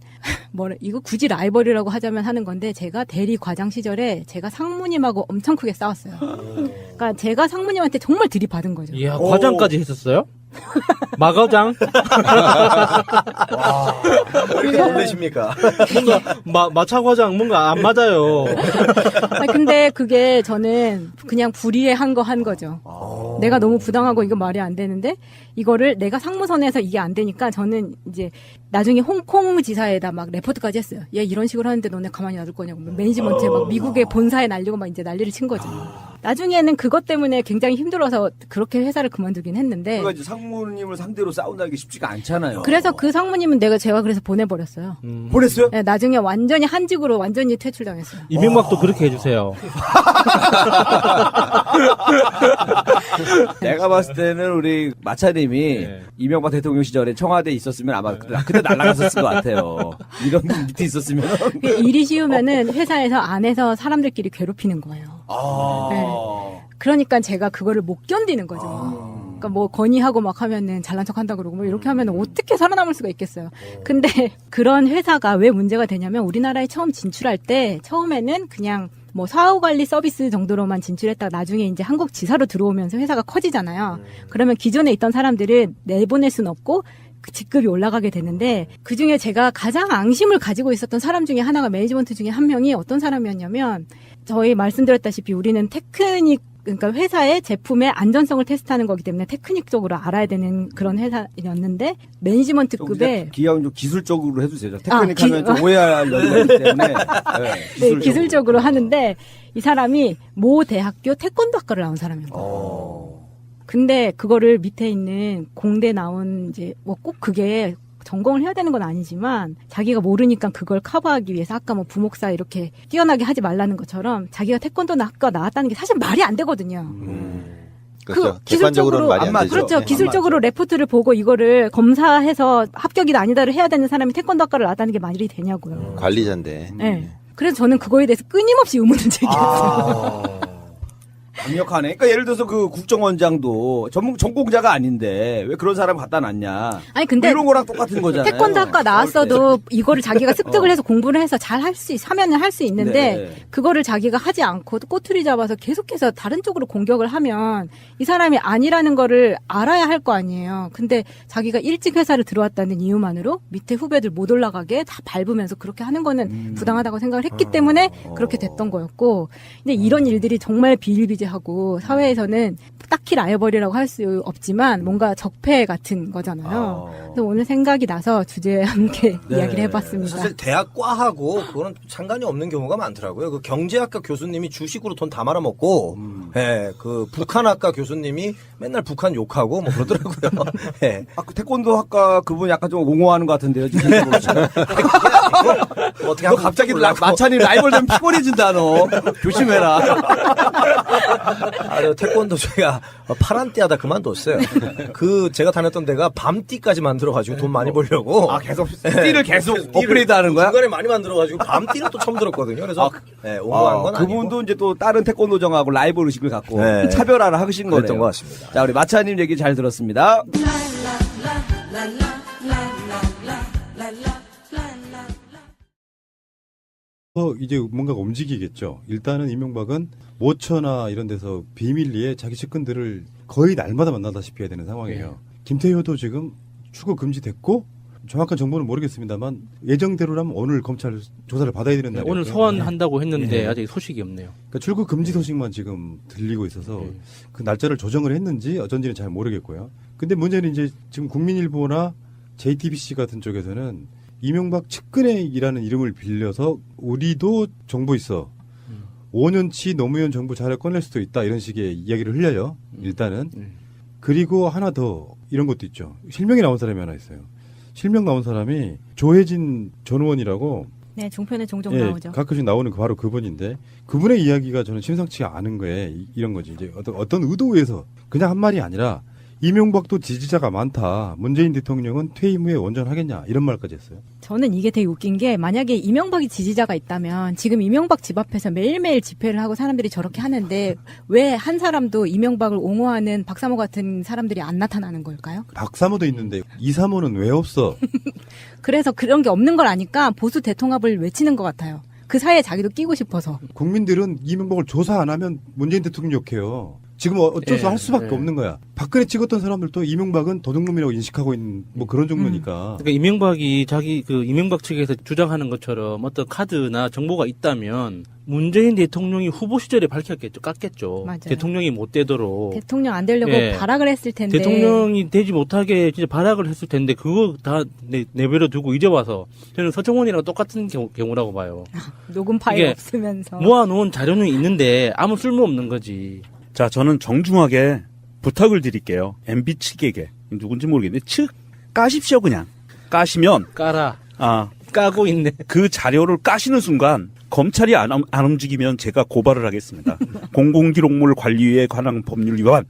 이거 굳이 라이벌이라고 하자면 하는 건데 제가 대리 과장 시절에 제가 상무님하고 엄청 크게 싸웠어요. 그러니까 제가 상무님한테 정말 들이받은 거죠. 이야, 과장까지 했었어요? 마과장? 왜 이렇게 놀라십니까? 뭔가 마차과장 뭔가 안 맞아요. 근데 그게 저는 그냥 불의에 한 거죠. 내가 너무 부당하고 이거 말이 안 되는데 이거를 내가 상무선에서 이게 안 되니까 저는 이제 나중에 홍콩 지사에다 막 레포트까지 했어요. 얘 이런 식으로 하는데 너네 가만히 놔둘 거냐고. 매니지먼트에 막 미국의 본사에 날리고 막 이제 난리를 친 거죠. 나중에는 그것 때문에 굉장히 힘들어서 그렇게 회사를 그만두긴 했는데. 그러니까 이제 상무님을 상대로 싸운다는 게 쉽지가 않잖아요. 그래서 그 상무님은 제가 그래서 보내버렸어요. 보냈어요? 네, 나중에 완전히 한직으로 완전히 퇴출당했어요. 이명박도 그렇게 해주세요. 내가 봤을 때는 우리 마차님 마차님이 이명박 대통령 시절에 청와대에 있었으면 아마 그때 날아갔었을 것 같아요. 이런 분 밑에 있었으면. 일이 쉬우면은 회사에서 안에서 사람들끼리 괴롭히는 거예요. 네. 그러니까 제가 그거를 못 견디는 거죠. 그러니까 뭐 건의하고 막 하면은 잘난 척 한다 그러고 뭐 이렇게 하면 어떻게 살아남을 수가 있겠어요. 근데 그런 회사가 왜 문제가 되냐면 우리나라에 처음 진출할 때 처음에는 그냥 뭐 사후관리 서비스 정도로만 진출했다가 나중에 이제 한국 지사로 들어오면서 회사가 커지잖아요. 그러면 기존에 있던 사람들을 내보낼 수는 없고 그 직급이 올라가게 되는데 그중에 제가 가장 앙심을 가지고 있었던 사람 중에 하나가 매니지먼트 중에 한 명이 어떤 사람이었냐면 저희 말씀드렸다시피 우리는 테크닉 그러니까 회사의 제품의 안전성을 테스트하는 거기 때문에 테크닉적으로 알아야 되는 그런 회사였는데 매니지먼트급의 기왕 좀 기술적으로 해주세요. 테크닉 하면 좀 오해할 여지가 있기 때문에 네, 기술적으로 하는데 이 사람이 모 대학교 태권도 학과를 나온 사람인 거예요. 근데 그거를 밑에 있는 공대 나온 이제 뭐 꼭 그게 전공을 해야 되는 건 아니지만 자기가 모르니까 그걸 커버하기 위해서 아까 뭐 부목사 이렇게 뛰어나게 하지 말라는 것처럼 자기가 태권도 학과 나왔다는 게 사실 말이 안 되거든요. 그렇죠. 객관적으로는 말이 안 되죠. 그렇죠. 기술적으로 레포트를 보고 이거를 검사해서 합격이다 아니다를 해야 되는 사람이 태권도 학과를 나왔다는 게 말이 되냐고요. 관리자인데. 네. 그래서 저는 그거에 대해서 끊임없이 의문을 제기했어요. 강력하네. 그러니까 예를 들어서 그 국정원장도 전공자가 아닌데 왜 그런 사람 갖다 놨냐. 아니 근데 뭐 이런 거랑 똑같은 거잖아요. 태권도 학과 나왔어도 이거를 자기가 습득을 해서 공부를 해서 잘 할 수 하면은 할 수 있는데 네. 그거를 자기가 하지 않고 꼬투리 잡아서 계속해서 다른 쪽으로 공격을 하면 이 사람이 아니라는 거를 알아야 할 거 아니에요. 근데 자기가 일찍 회사를 들어왔다는 이유만으로 밑에 후배들 못 올라가게 다 밟으면서 그렇게 하는 거는 부당하다고 생각을 했기 때문에 그렇게 됐던 거였고 근데 이런 일들이 정말 비일비재하고 사회에서는 딱히 라이벌이라고 할 수 없지만 뭔가 적폐 같은 거잖아요. 그래서 오늘 생각이 나서 주제에 함께 이야기를 해봤습니다. 사실 대학과하고 그거는 상관이 없는 경우가 많더라고요. 그 경제학과 교수님이 주식으로 돈 다 말아먹고, 예, 그 북한학과 교수님이 맨날 북한 욕하고 뭐 그러더라고요. 예. 그 태권도 학과 그분 약간 좀 옹호하는 것 같은데요. 지금. 어떻게 너 갑자기 마찬이 라이벌 되면 피곤해진다 너. 조심해라. 아, 태권도 제가 파란띠하다 그만뒀어요. 그 제가 다녔던 데가 밤띠까지 만들어가지고 돈 많이 벌려고. 아 계속 띠를 계속 업그레이드하는 거야? 중간에 많이 만들어가지고 밤띠는 또 처음 들었거든요. 그래서 네, 옹호한 건 아니고. 그분도 이제 또 다른 태권도정하고 라이벌 의식을 갖고 네. 차별화를 하신 거네요. 그랬던 것 같습니다. 자 우리 마차님 얘기 잘 들었습니다. 이제 뭔가가 움직이겠죠. 일단은 이명박은 모처나 이런 데서 비밀리에 자기 측근들을 거의 날마다 만나다시피 해야 되는 상황이에요. 김태효도 지금 출국 금지됐고 정확한 정보는 모르겠습니다만 예정대로라면 오늘 검찰 조사를 받아야 되는 날이에요. 오늘 소환한다고 했는데 아직 소식이 없네요. 그러니까 출국 금지 소식만 지금 들리고 있어서 그 날짜를 조정을 했는지 어쩐지는 잘 모르겠고요. 근데 문제는 이제 지금 국민일보나 JTBC 같은 쪽에서는 이명박 측근의 이라는 이름을 빌려서 우리도 정보 있어. 5년치 노무현 정부 자료 꺼낼 수도 있다. 이런 식의 이야기를 흘려요. 일단은. 그리고 하나 더 이런 것도 있죠. 실명이 나온 사람이 하나 있어요. 실명 나온 사람이 조혜진 전 의원이라고. 네, 종편에 종종 예, 나오죠. 가끔씩 나오는 바로 그분인데 그분의 이야기가 저는 심상치가 않은 거예요. 이런 거지. 이제 어떤 의도에서 그냥 한 말이 아니라 이명박도 지지자가 많다. 문재인 대통령은 퇴임 후에 원전하겠냐. 이런 말까지 했어요. 저는 이게 되게 웃긴 게 만약에 이명박이 지지자가 있다면 지금 이명박 집 앞에서 매일매일 집회를 하고 사람들이 저렇게 하는데 왜 한 사람도 이명박을 옹호하는 박사모 같은 사람들이 안 나타나는 걸까요? 박사모도 있는데 이사모는 왜 없어? 그래서 그런 게 없는 걸 아니까 보수 대통합을 외치는 것 같아요. 그 사이에 자기도 끼고 싶어서. 국민들은 이명박을 조사 안 하면 문재인 대통령 욕해요. 지금 어쩔 수 할 수밖에 없는 거야. 박근혜 찍었던 사람들도 이명박은 도둑놈이라고 인식하고 있는 뭐 그런 정도니까. 그러니까 이명박이 이명박 측에서 주장하는 것처럼 어떤 카드나 정보가 있다면 문재인 대통령이 후보 시절에 밝혔겠죠, 깠겠죠. 맞아요. 대통령이 못 되도록. 대통령 안 되려고 발악을 했을 텐데. 대통령이 되지 못하게 진짜 발악을 했을 텐데 그거 다 내버려 두고 이제 와서 저는 서청원이랑 똑같은 경우라고 봐요. 녹음 파일 없으면서. 모아놓은 자료는 있는데 아무 쓸모 없는 거지. 자, 저는 정중하게 부탁을 드릴게요. MB 측에게. 누군지 모르겠는데, 까십시오, 그냥. 까시면. 까라. 까고 있네. 그 자료를 까시는 순간, 검찰이 안 움직이면 제가 고발을 하겠습니다. 공공기록물 관리에 관한 법률 위반.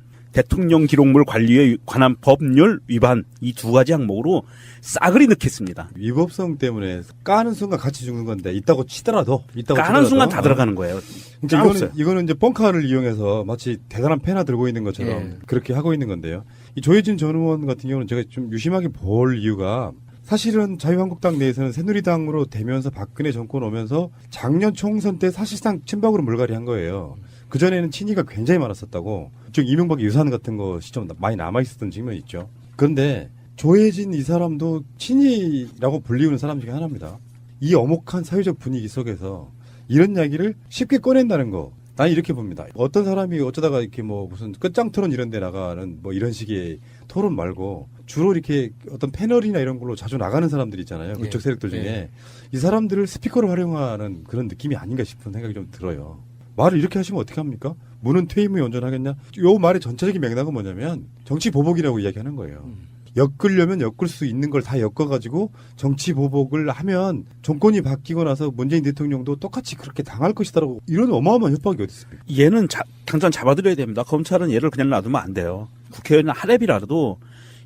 대통령 기록물 관리에 관한 법률 위반 이 두 가지 항목으로 싸그리 넣겠습니다. 위법성 때문에 까는 순간 같이 죽는 건데 있다고 치더라도 까는 순간 다 들어가는 거예요. 그러니까 이거는 이제 뻥카를 이용해서 마치 대단한 펜 하나 들고 있는 것처럼 그렇게 하고 있는 건데요. 이 조혜진 전 의원 같은 경우는 제가 좀 유심하게 볼 이유가 사실은 자유한국당 내에서는 새누리당으로 되면서 박근혜 정권 오면서 작년 총선 때 사실상 친박으로 물갈이한 거예요. 그전에는 친이가 굉장히 많았었다고. 즉 이명박의 유산 같은 것이 좀 많이 남아있었던 측면이 있죠. 그런데 조혜진 이 사람도 친이라고 불리우는 사람 중에 하나입니다. 이 엄혹한 사회적 분위기 속에서 이런 이야기를 쉽게 꺼낸다는 거. 난 이렇게 봅니다. 어떤 사람이 어쩌다가 이렇게 뭐 무슨 끝장 토론 이런 데 나가는 뭐 이런 식의 토론 말고 주로 이렇게 어떤 패널이나 이런 걸로 자주 나가는 사람들 있잖아요. 그쪽 세력들 중에. 이 사람들을 스피커로 활용하는 그런 느낌이 아닌가 싶은 생각이 좀 들어요. 말을 이렇게 하시면 어떻게 합니까? 문은 퇴임 후에 온전하겠냐? 요 말의 전체적인 맥락은 뭐냐면 정치 보복이라고 이야기하는 거예요. 엮으려면 엮을 수 있는 걸 다 엮어가지고 정치 보복을 하면 정권이 바뀌고 나서 문재인 대통령도 똑같이 그렇게 당할 것이다라고 이런 어마어마한 협박이 어디 있습니까? 얘는 당장 잡아들여야 됩니다. 검찰은 얘를 그냥 놔두면 안 돼요. 국회의원 하랩이라도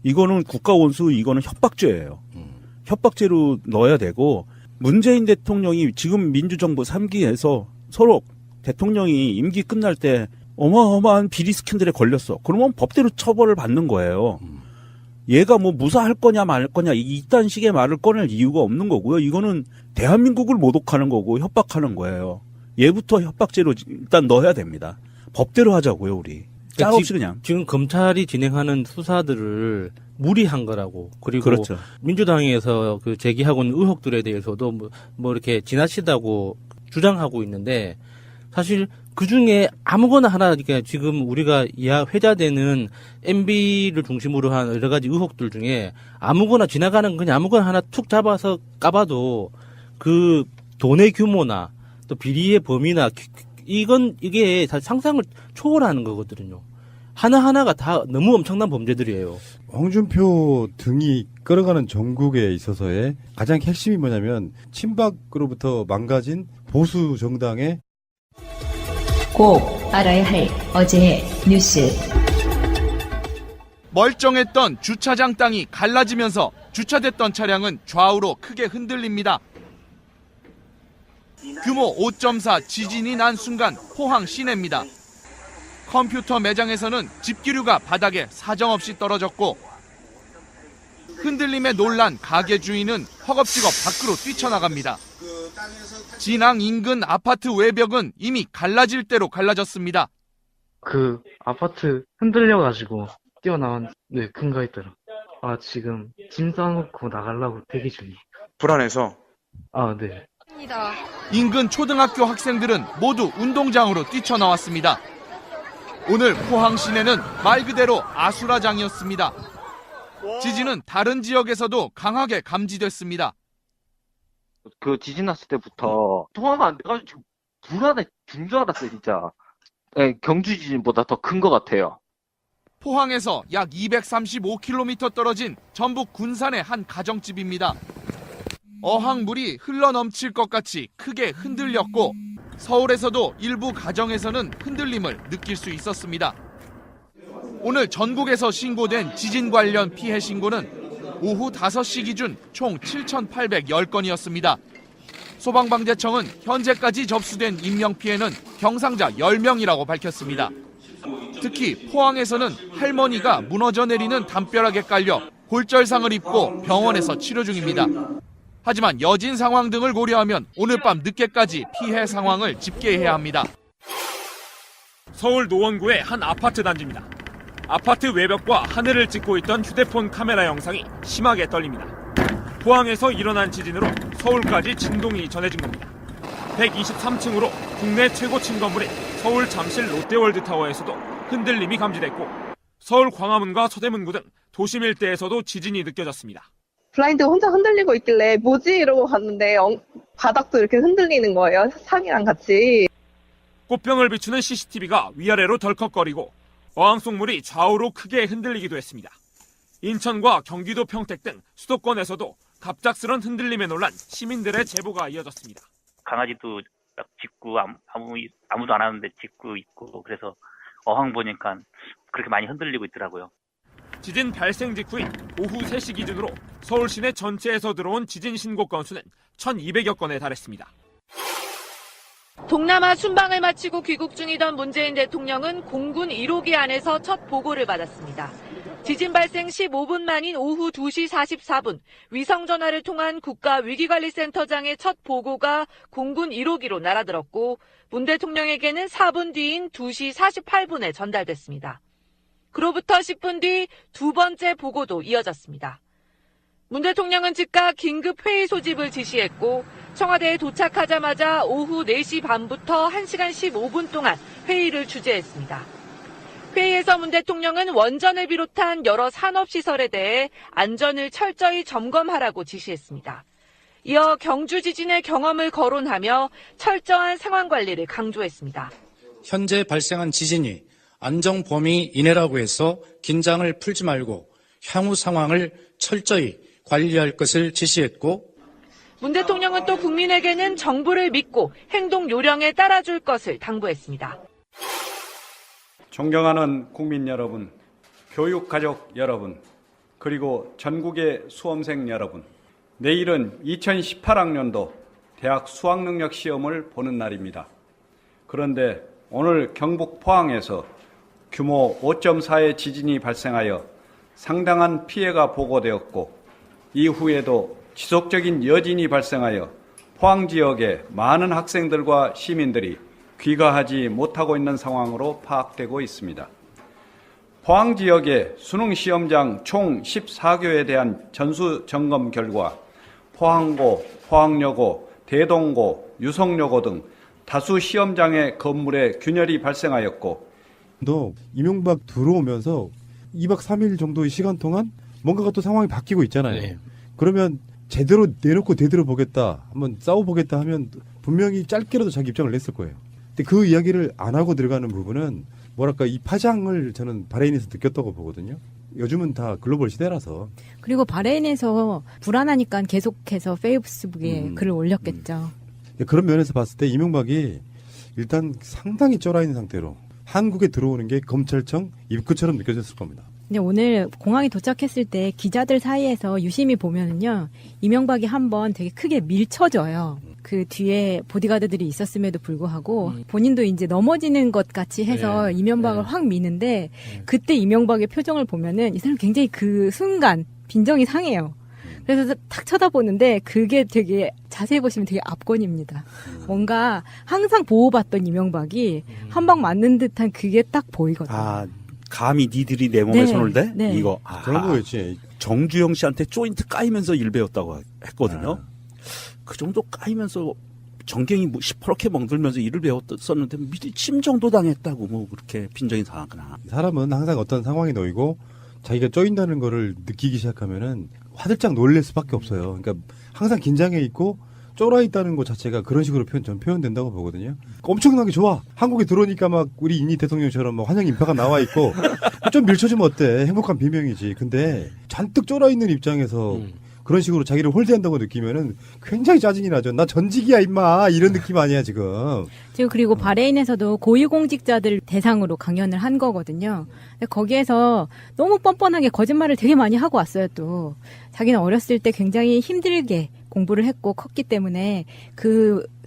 이거는 국가원수 이거는 협박죄예요. 협박죄로 넣어야 되고 문재인 대통령이 지금 민주정부 3기에서 서로 대통령이 임기 끝날 때 어마어마한 비리 스캔들에 걸렸어. 그러면 법대로 처벌을 받는 거예요. 얘가 뭐 무사할 거냐 말 거냐 이딴 식의 말을 꺼낼 이유가 없는 거고요. 이거는 대한민국을 모독하는 거고 협박하는 거예요. 얘부터 협박죄로 일단 넣어야 됩니다. 법대로 하자고요, 우리. 짤 없이 그냥. 지금 검찰이 진행하는 수사들을 무리한 거라고. 그리고 그렇죠. 민주당에서 그 제기하고 있는 의혹들에 대해서도 뭐 이렇게 지나치다고 주장하고 있는데 사실 그 중에 아무거나 하나, 그러니까 지금 우리가 회자되는 MB를 중심으로 한 여러 가지 의혹들 중에 아무거나 지나가는 그냥 아무거나 하나 툭 잡아서 까봐도 그 돈의 규모나 또 비리의 범위나 이게 사실 상상을 초월하는 거거든요. 하나하나가 다 너무 엄청난 범죄들이에요. 홍준표 등이 끌어가는 전국에 있어서의 가장 핵심이 뭐냐면 친박으로부터 망가진 보수 정당의 꼭 알아야 할 어제의 뉴스. 멀쩡했던 주차장 땅이 갈라지면서 주차됐던 차량은 좌우로 크게 흔들립니다. 규모 5.4 지진이 난 순간 포항 시내입니다. 컴퓨터 매장에서는 집기류가 바닥에 사정없이 떨어졌고 흔들림에 놀란 가게 주인은 허겁지겁 밖으로 뛰쳐나갑니다. 진앙 인근 아파트 외벽은 이미 갈라질 대로 갈라졌습니다. 그 아파트 흔들려가지고 뛰어나온 큰가 있더라. 지금 짐 싸놓고 나가려고 대기 중이에요. 불안해서? 네. 인근 초등학교 학생들은 모두 운동장으로 뛰쳐나왔습니다. 오늘 포항 시내는 말 그대로 아수라장이었습니다. 지진은 다른 지역에서도 강하게 감지됐습니다. 그 지진 났을 때부터 통화가 안 돼가지고 불안해 죽는 줄 알았어요, 진짜. 경주 지진보다 더 큰 것 같아요. 포항에서 약 235km 떨어진 전북 군산의 한 가정집입니다. 어항물이 흘러넘칠 것 같이 크게 흔들렸고 서울에서도 일부 가정에서는 흔들림을 느낄 수 있었습니다. 오늘 전국에서 신고된 지진 관련 피해 신고는 오후 5시 기준 총 7,810건이었습니다. 소방방재청은 현재까지 접수된 인명피해는 경상자 10명이라고 밝혔습니다. 특히 포항에서는 할머니가 무너져 내리는 담벼락에 깔려 골절상을 입고 병원에서 치료 중입니다. 하지만 여진 상황 등을 고려하면 오늘 밤 늦게까지 피해 상황을 집계해야 합니다. 서울 노원구의 한 아파트 단지입니다. 아파트 외벽과 하늘을 찍고 있던 휴대폰 카메라 영상이 심하게 떨립니다. 포항에서 일어난 지진으로 서울까지 진동이 전해진 겁니다. 123층으로 국내 최고층 건물인 서울 잠실 롯데월드타워에서도 흔들림이 감지됐고 서울 광화문과 서대문구 등 도심 일대에서도 지진이 느껴졌습니다. 블라인드 혼자 흔들리고 있길래 뭐지 이러고 봤는데 바닥도 이렇게 흔들리는 거예요. 상이랑 같이. 꽃병을 비추는 CCTV가 위아래로 덜컥거리고 어항 속물이 좌우로 크게 흔들리기도 했습니다. 인천과 경기도 평택 등 수도권에서도 갑작스런 흔들림에 놀란 시민들의 제보가 이어졌습니다. 강아지도 막 짖고 아무도 안 하는데 짖고 있고 그래서 어항 보니까 그렇게 많이 흔들리고 있더라고요. 지진 발생 직후인 오후 3시 기준으로 서울 시내 전체에서 들어온 지진 신고 건수는 1,200여 건에 달했습니다. 동남아 순방을 마치고 귀국 중이던 문재인 대통령은 공군 1호기 안에서 첫 보고를 받았습니다. 지진 발생 15분 만인 오후 2시 44분 위성전화를 통한 국가위기관리센터장의 첫 보고가 공군 1호기로 날아들었고 문 대통령에게는 4분 뒤인 2시 48분에 전달됐습니다. 그로부터 10분 뒤 두 번째 보고도 이어졌습니다. 문 대통령은 즉각 긴급 회의 소집을 지시했고 청와대에 도착하자마자 오후 4시 반부터 1시간 15분 동안 회의를 주재했습니다. 회의에서 문 대통령은 원전을 비롯한 여러 산업시설에 대해 안전을 철저히 점검하라고 지시했습니다. 이어 경주 지진의 경험을 거론하며 철저한 상황 관리를 강조했습니다. 현재 발생한 지진이 안정 범위 이내라고 해서 긴장을 풀지 말고 향후 상황을 철저히 관리할 것을 지시했고 문 대통령은 또 국민에게는 정부를 믿고 행동 요령에 따라줄 것을 당부했습니다. 존경하는 국민 여러분, 교육가족 여러분, 그리고 전국의 수험생 여러분, 내일은 2018학년도 대학 수학능력 시험을 보는 날입니다. 그런데 오늘 경북 포항에서 규모 5.4의 지진이 발생하여 상당한 피해가 보고되었고 이후에도 지속적인 여진이 발생하여 포항 지역의 많은 학생들과 시민들이 귀가하지 못하고 있는 상황으로 파악되고 있습니다. 포항 지역의 수능 시험장 총 14교에 대한 전수 점검 결과 포항고, 포항여고, 대동고, 유성여고 등 다수 시험장의 건물에 균열이 발생하였고 또 이명박 들어오면서 2박 3일 정도의 시간 동안 뭔가가 또 상황이 바뀌고 있잖아요. 네. 그러면 제대로 내놓고 대들어 보겠다, 한번 싸워보겠다 하면 분명히 짧게라도 자기 입장을 냈을 거예요. 근데 그 이야기를 안 하고 들어가는 부분은 뭐랄까 이 파장을 저는 바레인에서 느꼈다고 보거든요. 요즘은 다 글로벌 시대라서. 그리고 바레인에서 불안하니까 계속해서 페이스북에 글을 올렸겠죠. 그런 면에서 봤을 때 이명박이 일단 상당히 쫄아있는 상태로 한국에 들어오는 게 검찰청 입구처럼 느껴졌을 겁니다. 근데 오늘 공항에 도착했을 때 기자들 사이에서 유심히 보면은요, 이명박이 한번 되게 크게 밀쳐져요. 그 뒤에 보디가드들이 있었음에도 불구하고 본인도 이제 넘어지는 것 같이 해서 이명박을 확 미는데 그때 이명박의 표정을 보면은 이 사람 굉장히 그 순간 빈정이 상해요. 그래서 탁 쳐다보는데 그게 되게 자세히 보시면 되게 압권입니다. 뭔가 항상 보호받던 이명박이 한 방 맞는 듯한 그게 딱 보이거든요. 아, 감히 니들이 내 몸에 손을 대? 네. 이거. 그런 거였지. 정주영 씨한테 조인트 까이면서 일 배웠다고 했거든요. 그 정도 까이면서 정경이 시퍼렇게 멍들면서 일을 배웠었는데 미리 침정도 당했다고 뭐 그렇게 빈정이 상하거나. 사람은 항상 어떤 상황에 놓이고 자기가 쪼인다는 거를 느끼기 시작하면은 화들짝 놀랄 수밖에 없어요. 그러니까 항상 긴장해 있고 쫄아 있다는 것 자체가 그런 식으로 표현된다고 보거든요. 엄청나게 좋아. 한국에 들어오니까 막 우리 이니 대통령처럼 막 환영 인파가 나와 있고 좀 밀쳐주면 어때? 행복한 비명이지. 근데 잔뜩 쫄아 있는 입장에서 그런 식으로 자기를 홀대한다고 느끼면은 굉장히 짜증이 나죠. 나 전직이야 임마 이런 느낌 아니야 지금. 지금 그리고 바레인에서도 고위공직자들 대상으로 강연을 한 거거든요. 근데 거기에서 너무 뻔뻔하게 거짓말을 되게 많이 하고 왔어요. 또 자기는 어렸을 때 굉장히 힘들게 공부를 했고 컸기 때문에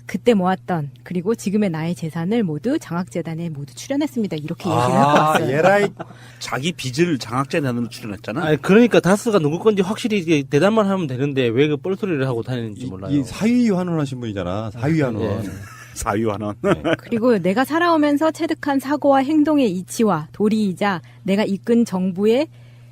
그때 모았던 그리고 지금의 나의 재산을 모두 장학재단에 모두 출연했습니다. 이렇게 얘기를 하고 왔어요. 예라이. 자기 빚을 장학재단으로 출연했잖아. 아니, 그러니까 다스가 누구 건지 확실히 대답만 하면 되는데 왜 그 뻘소리를 하고 다니는지 몰라요. 이 사위 환원하신 분이잖아. 사위 환원. 사위환원. 그리고 내가 살아오면서 체득한 사고와 행동의 이치와 도리이자 내가 이끈 정부의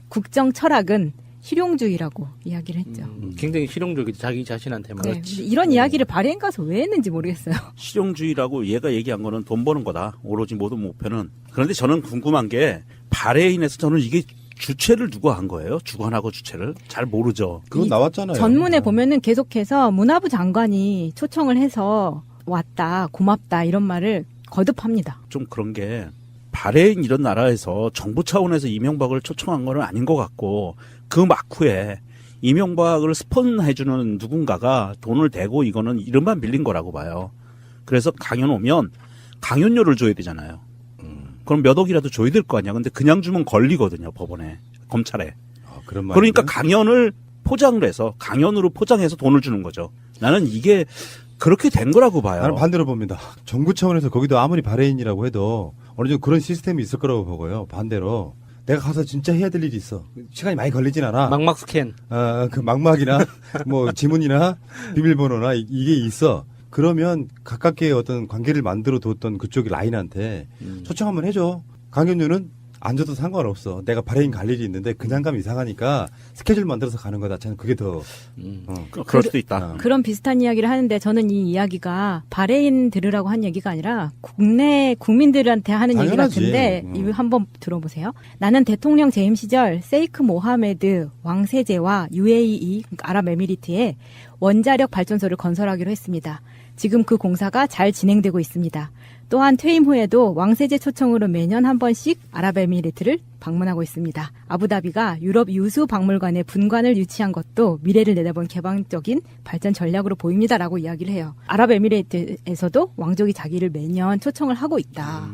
국정 철학은 실용주의라고 이야기를 했죠. 굉장히 실용적이지 자기 자신한테만. 네, 이런 이야기를 바레인 가서 왜 했는지 모르겠어요. 실용주의라고 얘가 얘기한 거는 돈 버는 거다. 오로지 모든 목표는. 그런데 저는 궁금한 게 바레인에서 저는 이게 주최를 누가 한 거예요? 주관하고 주최를? 잘 모르죠. 그건 나왔잖아요. 전문에 보면은 계속해서 문화부 장관이 초청을 해서 왔다, 고맙다 이런 말을 거듭합니다. 좀 그런 게 바레인 이런 나라에서 정부 차원에서 이명박을 초청한 건 아닌 것 같고 그 막후에 이명박을 스폰해주는 누군가가 돈을 대고 이거는 이름만 빌린 거라고 봐요. 그래서 강연 오면 강연료를 줘야 되잖아요. 그럼 몇 억이라도 줘야 될 거 아니야. 근데 그냥 주면 걸리거든요, 법원에, 검찰에. 그런 말이죠. 그러니까 강연을 포장을 해서 강연으로 포장해서 돈을 주는 거죠. 나는 이게 그렇게 된 거라고 봐요. 나는 반대로 봅니다. 정부 차원에서 거기도 아무리 발해인이라고 해도 어느 정도 그런 시스템이 있을 거라고 보고요. 반대로 내가 가서 진짜 해야 될 일이 있어. 시간이 많이 걸리진 않아. 막막 스캔. 그 막막이나 뭐 지문이나 비밀번호나 이게 있어. 그러면 가깝게 어떤 관계를 만들어 뒀던 그쪽 라인한테 초청 한번 해줘. 강연료는 안 줘도 상관없어. 내가 발해인 갈 일이 있는데 그냥 가면 이상하니까 스케줄 만들어서 가는 거다. 저는 그게 더 그럴 수도 있다. 그런 비슷한 이야기를 하는데 저는 이 이야기가 발해인 들으라고 한 얘기가 아니라 국내 국민들한테 하는 얘기 당연하지. 같은데 이거 한번 들어보세요. 나는 대통령 재임 시절 세이크 모하메드 왕세제와 UAE 아랍에미리트에 원자력 발전소를 건설하기로 했습니다. 지금 그 공사가 잘 진행되고 있습니다. 또한 퇴임 후에도 왕세제 초청으로 매년 한 번씩 아랍에미리트를 방문하고 있습니다. 아부다비가 유럽 유수 박물관에 분관을 유치한 것도 미래를 내다본 개방적인 발전 전략으로 보입니다라고 이야기를 해요. 아랍에미리트에서도 왕족이 자기를 매년 초청을 하고 있다.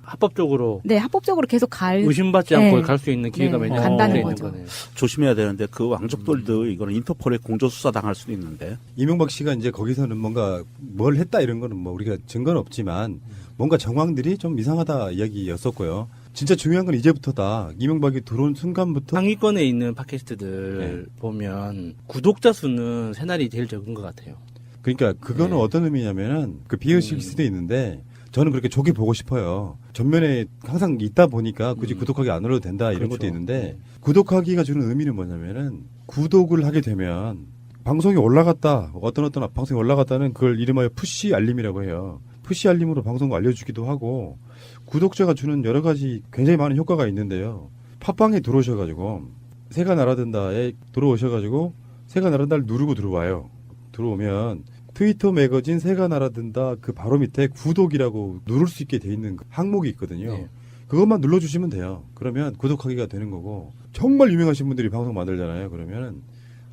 합법적으로. 네, 합법적으로 계속 의심받지 않고 갈 수 있는 기회가 매년 간다는 있는 거죠. 거네요. 조심해야 되는데 그 왕족들도 이거는 인터폴에 공조수사 당할 수도 있는데. 이명박 씨가 이제 거기서는 뭔가 뭘 했다 이런 거는 뭐 우리가 증거는 없지만 뭔가 정황들이 좀 이상하다 이야기였었고요. 진짜 중요한 건 이제부터다. 이명박이 들어온 순간부터 상위권에 있는 팟캐스트들 보면 구독자 수는 새날이 제일 적은 것 같아요. 그러니까 그거는 어떤 의미냐면은 그 비의식일 수도 있는데 저는 그렇게 좋게 보고 싶어요. 전면에 항상 있다 보니까 굳이 구독하기 안 눌러도 된다 이런 것도 있는데 구독하기가 주는 의미는 뭐냐면은 구독을 하게 되면 방송이 올라갔다 어떤 방송이 올라갔다는 그걸 이름하여 푸시 알림이라고 해요. 푸시 알림으로 방송을 알려주기도 하고 구독자가 주는 여러 가지 굉장히 많은 효과가 있는데요. 팟빵에 들어오셔가지고 새가 날아든다에 들어오셔가지고 새가 날아든다를 누르고 들어와요. 들어오면 트위터 매거진 새가 날아든다 그 바로 밑에 구독이라고 누를 수 있게 돼 있는 항목이 있거든요. 네. 그것만 눌러주시면 돼요. 그러면 구독하기가 되는 거고 정말 유명하신 분들이 방송 만들잖아요. 그러면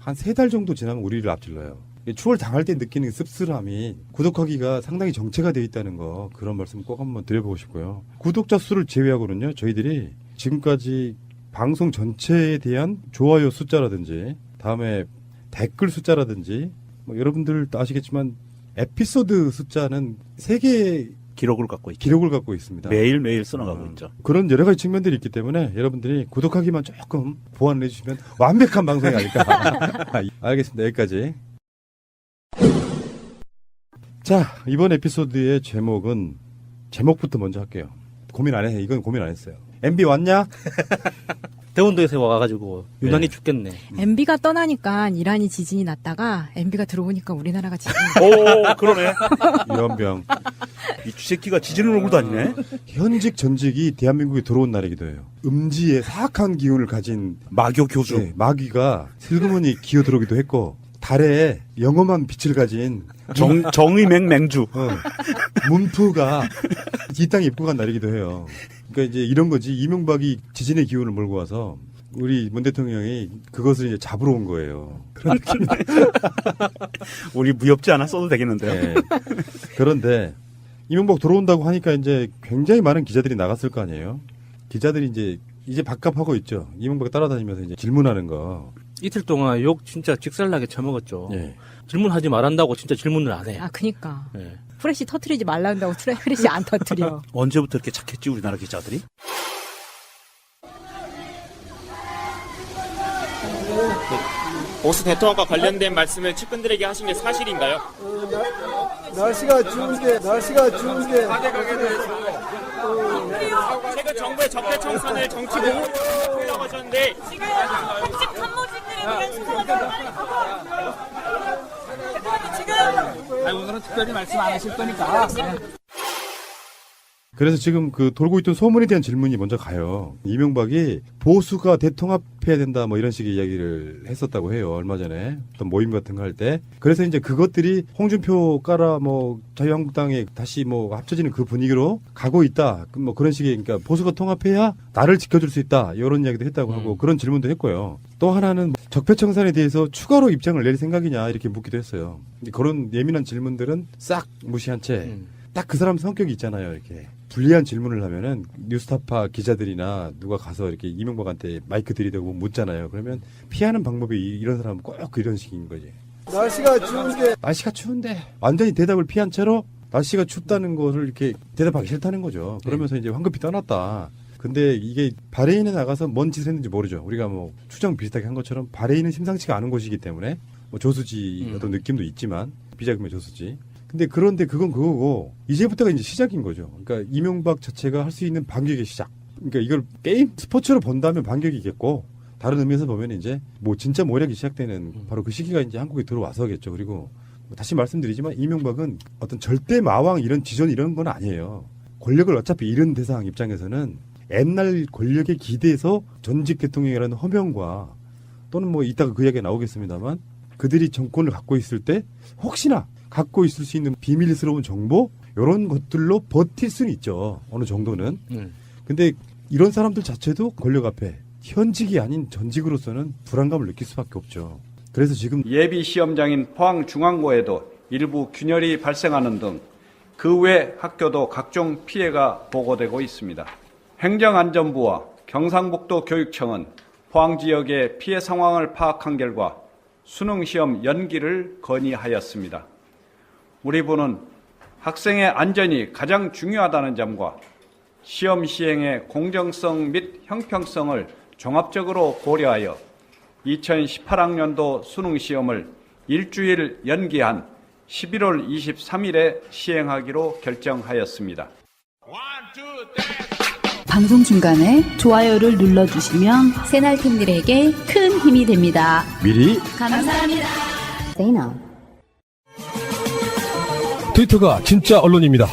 한 3달 정도 지나면 우리를 앞질러요. 추월 당할 때 느끼는 씁쓸함이 구독하기가 상당히 정체가 돼 있다는 거 그런 말씀 꼭 한번 드려보고 싶고요. 구독자 수를 제외하고는요. 저희들이 지금까지 방송 전체에 대한 좋아요 숫자라든지 다음에 댓글 숫자라든지 뭐 여러분들 아시겠지만 에피소드 숫자는 3개의 기록을 갖고 있습니다. 매일매일 써나가고 있죠. 그런 여러 가지 측면들이 있기 때문에 여러분들이 구독하기만 조금 보완을 해주시면 완벽한 방송이 아닐까. 알겠습니다. 여기까지. 자, 이번 에피소드의 제목부터 먼저 할게요. 고민 안 해요. 이건 고민 안 했어요. MB 왔냐? 대원도에서 와가지고 유난히 춥겠네. MB가 떠나니까 이란이 지진이 났다가 MB가 들어오니까 우리나라가 지진이 오, 그러네. 연병. 이 쥐새끼가 지진을 몰고 다니네. 현직 전직이 대한민국에 들어온 날이기도 해요. 음지에 사악한 기운을 가진 마교 교주. 네, 마귀가 슬그머니 기어 들어오기도 했고 달에 영험한 빛을 가진 정의맹맹주 문프가 이 땅에 입고 간 날이기도 해요. 그러니까 이제 이런 거지. 이명박이 지진의 기운을 몰고 와서 우리 문 대통령이 그것을 이제 잡으러 온 거예요. 그런 느낌. 우리 무협지 하나 써도 되겠는데요. 네. 그런데 이명박 들어온다고 하니까 이제 굉장히 많은 기자들이 나갔을 거 아니에요. 기자들이 이제 밥값하고 있죠. 이명박 따라다니면서 이제 질문하는 거. 이틀 동안 욕 진짜 직살나게 처먹었죠. 네. 질문하지 말한다고 진짜 질문을 안 해. 아, 그니까. 네. 프레시 터트리지 말란다고 프레시 안 터트려. 언제부터 이렇게 착했지 우리나라 기자들이? 보수 대통령과 관련된 말씀을 측근들에게 하신 게 사실인가요? 날씨가 추운데 최근 정부의 적폐청산을 정치 공격이라고 하셨는데 지금 핵심 참모진들에 대한 수사가 지금 오늘은 특별히 말씀 안 하실 거니까. 그래서 지금 그 돌고 있던 소문에 대한 질문이 먼저 가요. 이명박이 보수가 대통합해야 된다 뭐 이런 식의 이야기를 했었다고 해요. 얼마 전에 어떤 모임 같은 거 할 때. 그래서 이제 그것들이 홍준표 까라 뭐 자유한국당에 다시 뭐 합쳐지는 그 분위기로 가고 있다. 뭐 그런 식의 그러니까 보수가 통합해야 나를 지켜줄 수 있다. 이런 이야기도 했다고 하고 그런 질문도 했고요. 또 하나는 적폐청산에 대해서 추가로 입장을 낼 생각이냐 이렇게 묻기도 했어요. 근데 그런 예민한 질문들은 싹 무시한 채 딱 그 사람 성격이 있잖아요. 이렇게 불리한 질문을 하면은 뉴스타파 기자들이나 누가 가서 이렇게 이명박한테 마이크 들이대고 묻잖아요. 그러면 피하는 방법이 이런 사람은 꼭 이런 식인 거지. 날씨가 추운데 완전히 대답을 피한 채로 날씨가 춥다는 거를 이렇게 대답하기 싫다는 거죠. 그러면서 이제 황급히 떠났다. 근데 이게 바레인에 나가서 뭔 짓을 했는지 모르죠. 우리가 뭐 추정 비슷하게 한 것처럼 바레인은 심상치가 않은 곳이기 때문에 뭐 조수지 어떤 느낌도 있지만 비자금의 조수지. 근데 그런데 그건 그거고 이제부터가 이제 시작인 거죠. 그러니까 이명박 자체가 할 수 있는 반격의 시작. 그러니까 이걸 게임 스포츠로 본다면 반격이겠고 다른 의미에서 보면 이제 뭐 진짜 모략이 시작되는 바로 그 시기가 이제 한국에 들어와서겠죠. 그리고 다시 말씀드리지만 이명박은 어떤 절대 마왕 이런 지존 이런 건 아니에요. 권력을 어차피 잃은 대상 입장에서는 옛날 권력에 기대서 전직 대통령이라는 허명과 또는 뭐 이따가 그 이야기가 나오겠습니다만 그들이 정권을 갖고 있을 때 혹시나 갖고 있을 수 있는 비밀스러운 정보 이런 것들로 버틸 수는 있죠. 어느 정도는. 근데 이런 사람들 자체도 권력 앞에 현직이 아닌 전직으로서는 불안감을 느낄 수밖에 없죠. 그래서 지금 예비 시험장인 포항중앙고에도 일부 균열이 발생하는 등 그 외 학교도 각종 피해가 보고되고 있습니다. 행정안전부와 경상북도 교육청은 포항 지역의 피해 상황을 파악한 결과 수능시험 연기를 건의하였습니다. 우리 부는 학생의 안전이 가장 중요하다는 점과 시험 시행의 공정성 및 형평성을 종합적으로 고려하여 2018학년도 수능시험을 일주일 연기한 11월 23일에 시행하기로 결정하였습니다. 방송 중간에 좋아요를 눌러주시면 새날팀들에게 큰 힘이 됩니다. 미리 감사합니다. 세이나. 트위터가 진짜 언론입니다.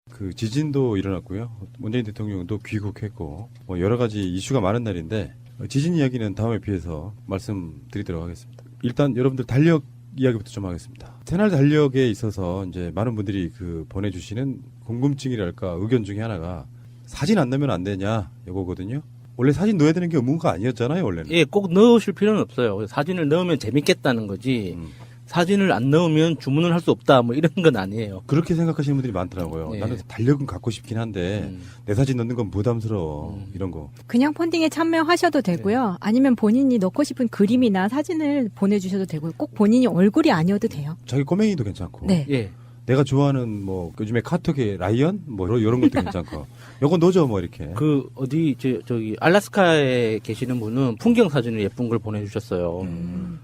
그 지진도 일어났고요. 문재인 대통령도 귀국했고 뭐 여러 가지 이슈가 많은 날인데 지진 이야기는 다음에 비해서 말씀드리도록 하겠습니다. 일단 여러분들 달력 이야기부터 좀 하겠습니다. 새날 달력에 있어서 이제 많은 분들이 그 보내주시는 궁금증이랄까 의견 중에 하나가 사진 안 넣으면 안 되냐 이거거든요. 원래 사진 넣어야 되는 게 의무가 아니었잖아요, 원래는. 예, 꼭 넣으실 필요는 없어요. 사진을 넣으면 재밌겠다는 거지. 사진을 안 넣으면 주문을 할 수 없다 뭐 이런 건 아니에요. 그렇게 생각하시는 분들이 많더라고요. 네. 나는 달력은 갖고 싶긴 한데 내 사진 넣는 건 부담스러워. 이런 거. 그냥 펀딩에 참여하셔도 되고요. 아니면 본인이 넣고 싶은 그림이나 사진을 보내주셔도 되고요. 꼭 본인이 얼굴이 아니어도 돼요. 자기 꼬맹이도 괜찮고. 네. 예. 내가 좋아하는 뭐 요즘에 카톡의 라이언 뭐 이런 것도 괜찮고. 요거 넣어줘 뭐 이렇게. 그 어디 저기 알래스카에 계시는 분은 풍경 사진을 예쁜 걸 보내주셨어요.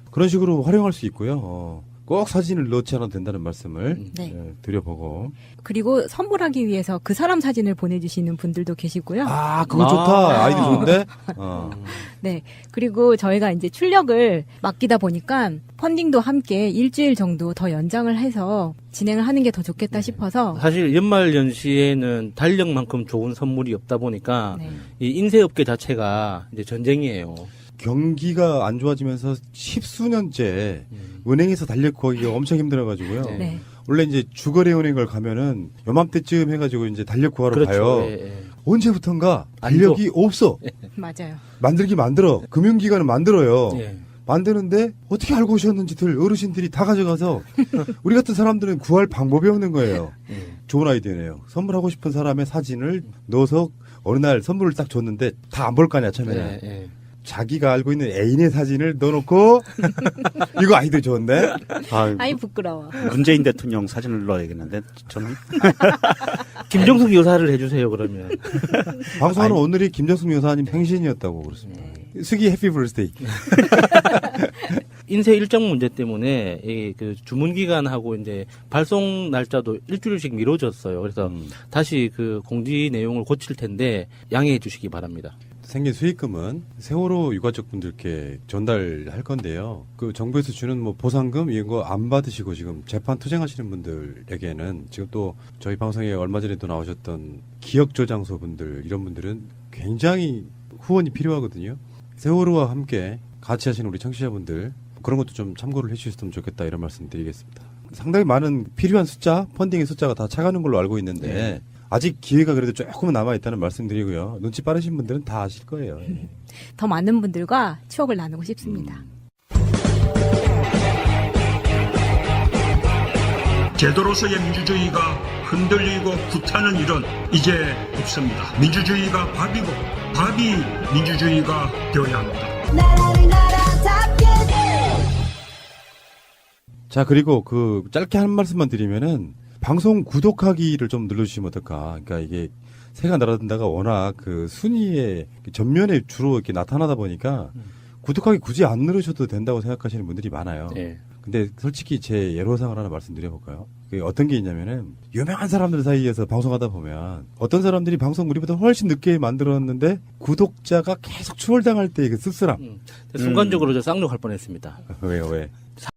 그런 식으로 활용할 수 있고요. 꼭 사진을 넣지 않아도 된다는 말씀을 네. 드려보고. 그리고 선물하기 위해서 그 사람 사진을 보내주시는 분들도 계시고요. 아, 그거 좋다. 아이디 좋은데? 네. 그리고 저희가 이제 출력을 맡기다 보니까 펀딩도 함께 일주일 정도 더 연장을 해서 진행을 하는 게 더 좋겠다 싶어서. 사실 연말 연시에는 달력만큼 좋은 선물이 없다 보니까 이 인쇄업계 자체가 이제 전쟁이에요. 경기가 안 좋아지면서 십수년째 은행에서 달력 구하기가 엄청 힘들어가지고요. 네. 원래 이제 주거래은행을 가면은 요맘때쯤 해가지고 이제 달력 구하러 그렇죠. 가요. 예. 언제부턴가 달력이 없어. 맞아요. 만들어. 금융기관은 만들어요. 예. 만드는데 어떻게 알고 오셨는지들 어르신들이 다 가져가서 우리 같은 사람들은 구할 방법이 없는 거예요. 좋은 아이디어네요. 선물하고 싶은 사람의 사진을 넣어서 어느 날 선물을 딱 줬는데 다 안 볼 거 아니야, 처음에는. 예. 자기가 알고 있는 애인의 사진을 넣어놓고 이거 아이디어 좋은데? 아이 부끄러워. 문재인 대통령 사진을 넣어야겠는데 저는 김정숙 여사를 해주세요 그러면. 방송하는 오늘이 김정숙 여사님 생신이었다고 그렇습니다. 슬기 해피 버스데이. 인쇄 일정 문제 때문에 이 그 주문 기간하고 이제 발송 날짜도 일주일씩 미뤄졌어요. 그래서 다시 그 공지 내용을 고칠 텐데 양해해 주시기 바랍니다. 생긴 수익금은 세월호 유가족분들께 전달할 건데요. 그 정부에서 주는 뭐 보상금 이런 거 안 받으시고 지금 재판 투쟁하시는 분들에게는 지금 또 저희 방송에 얼마 전에도 나오셨던 기억저장소 분들 이런 분들은 굉장히 후원이 필요하거든요. 세월호와 함께 같이 하시는 우리 청취자분들 그런 것도 좀 참고를 해주셨으면 좋겠다 이런 말씀 드리겠습니다. 상당히 많은 필요한 숫자, 펀딩의 숫자가 다 차가는 걸로 알고 있는데 네. 아직 기회가 그래도 조금은 남아있다는 말씀드리고요. 눈치 빠르신 분들은 다 아실 거예요. 더 많은 분들과 추억을 나누고 싶습니다. 제도로서의 민주주의가 흔들리고 구타는 일은 이제 없습니다. 민주주의가 밥이고 밥이 민주주의가 되어야 합니다. 자, 그리고 그 짧게 한 말씀만 드리면은 방송 구독하기를 좀 눌러주시면 어떨까. 그러니까 이게 새가 날아든다가 워낙 그 순위에 전면에 주로 이렇게 나타나다 보니까 구독하기 굳이 안 누르셔도 된다고 생각하시는 분들이 많아요. 네. 근데 솔직히 제 예로상을 하나 말씀드려볼까요? 그게 어떤 게 있냐면은 유명한 사람들 사이에서 방송하다 보면 어떤 사람들이 방송 우리보다 훨씬 늦게 만들었는데 구독자가 계속 추월당할 때 그 씁쓸함. 순간적으로 저 쌍욕할 뻔했습니다. 왜요? 왜?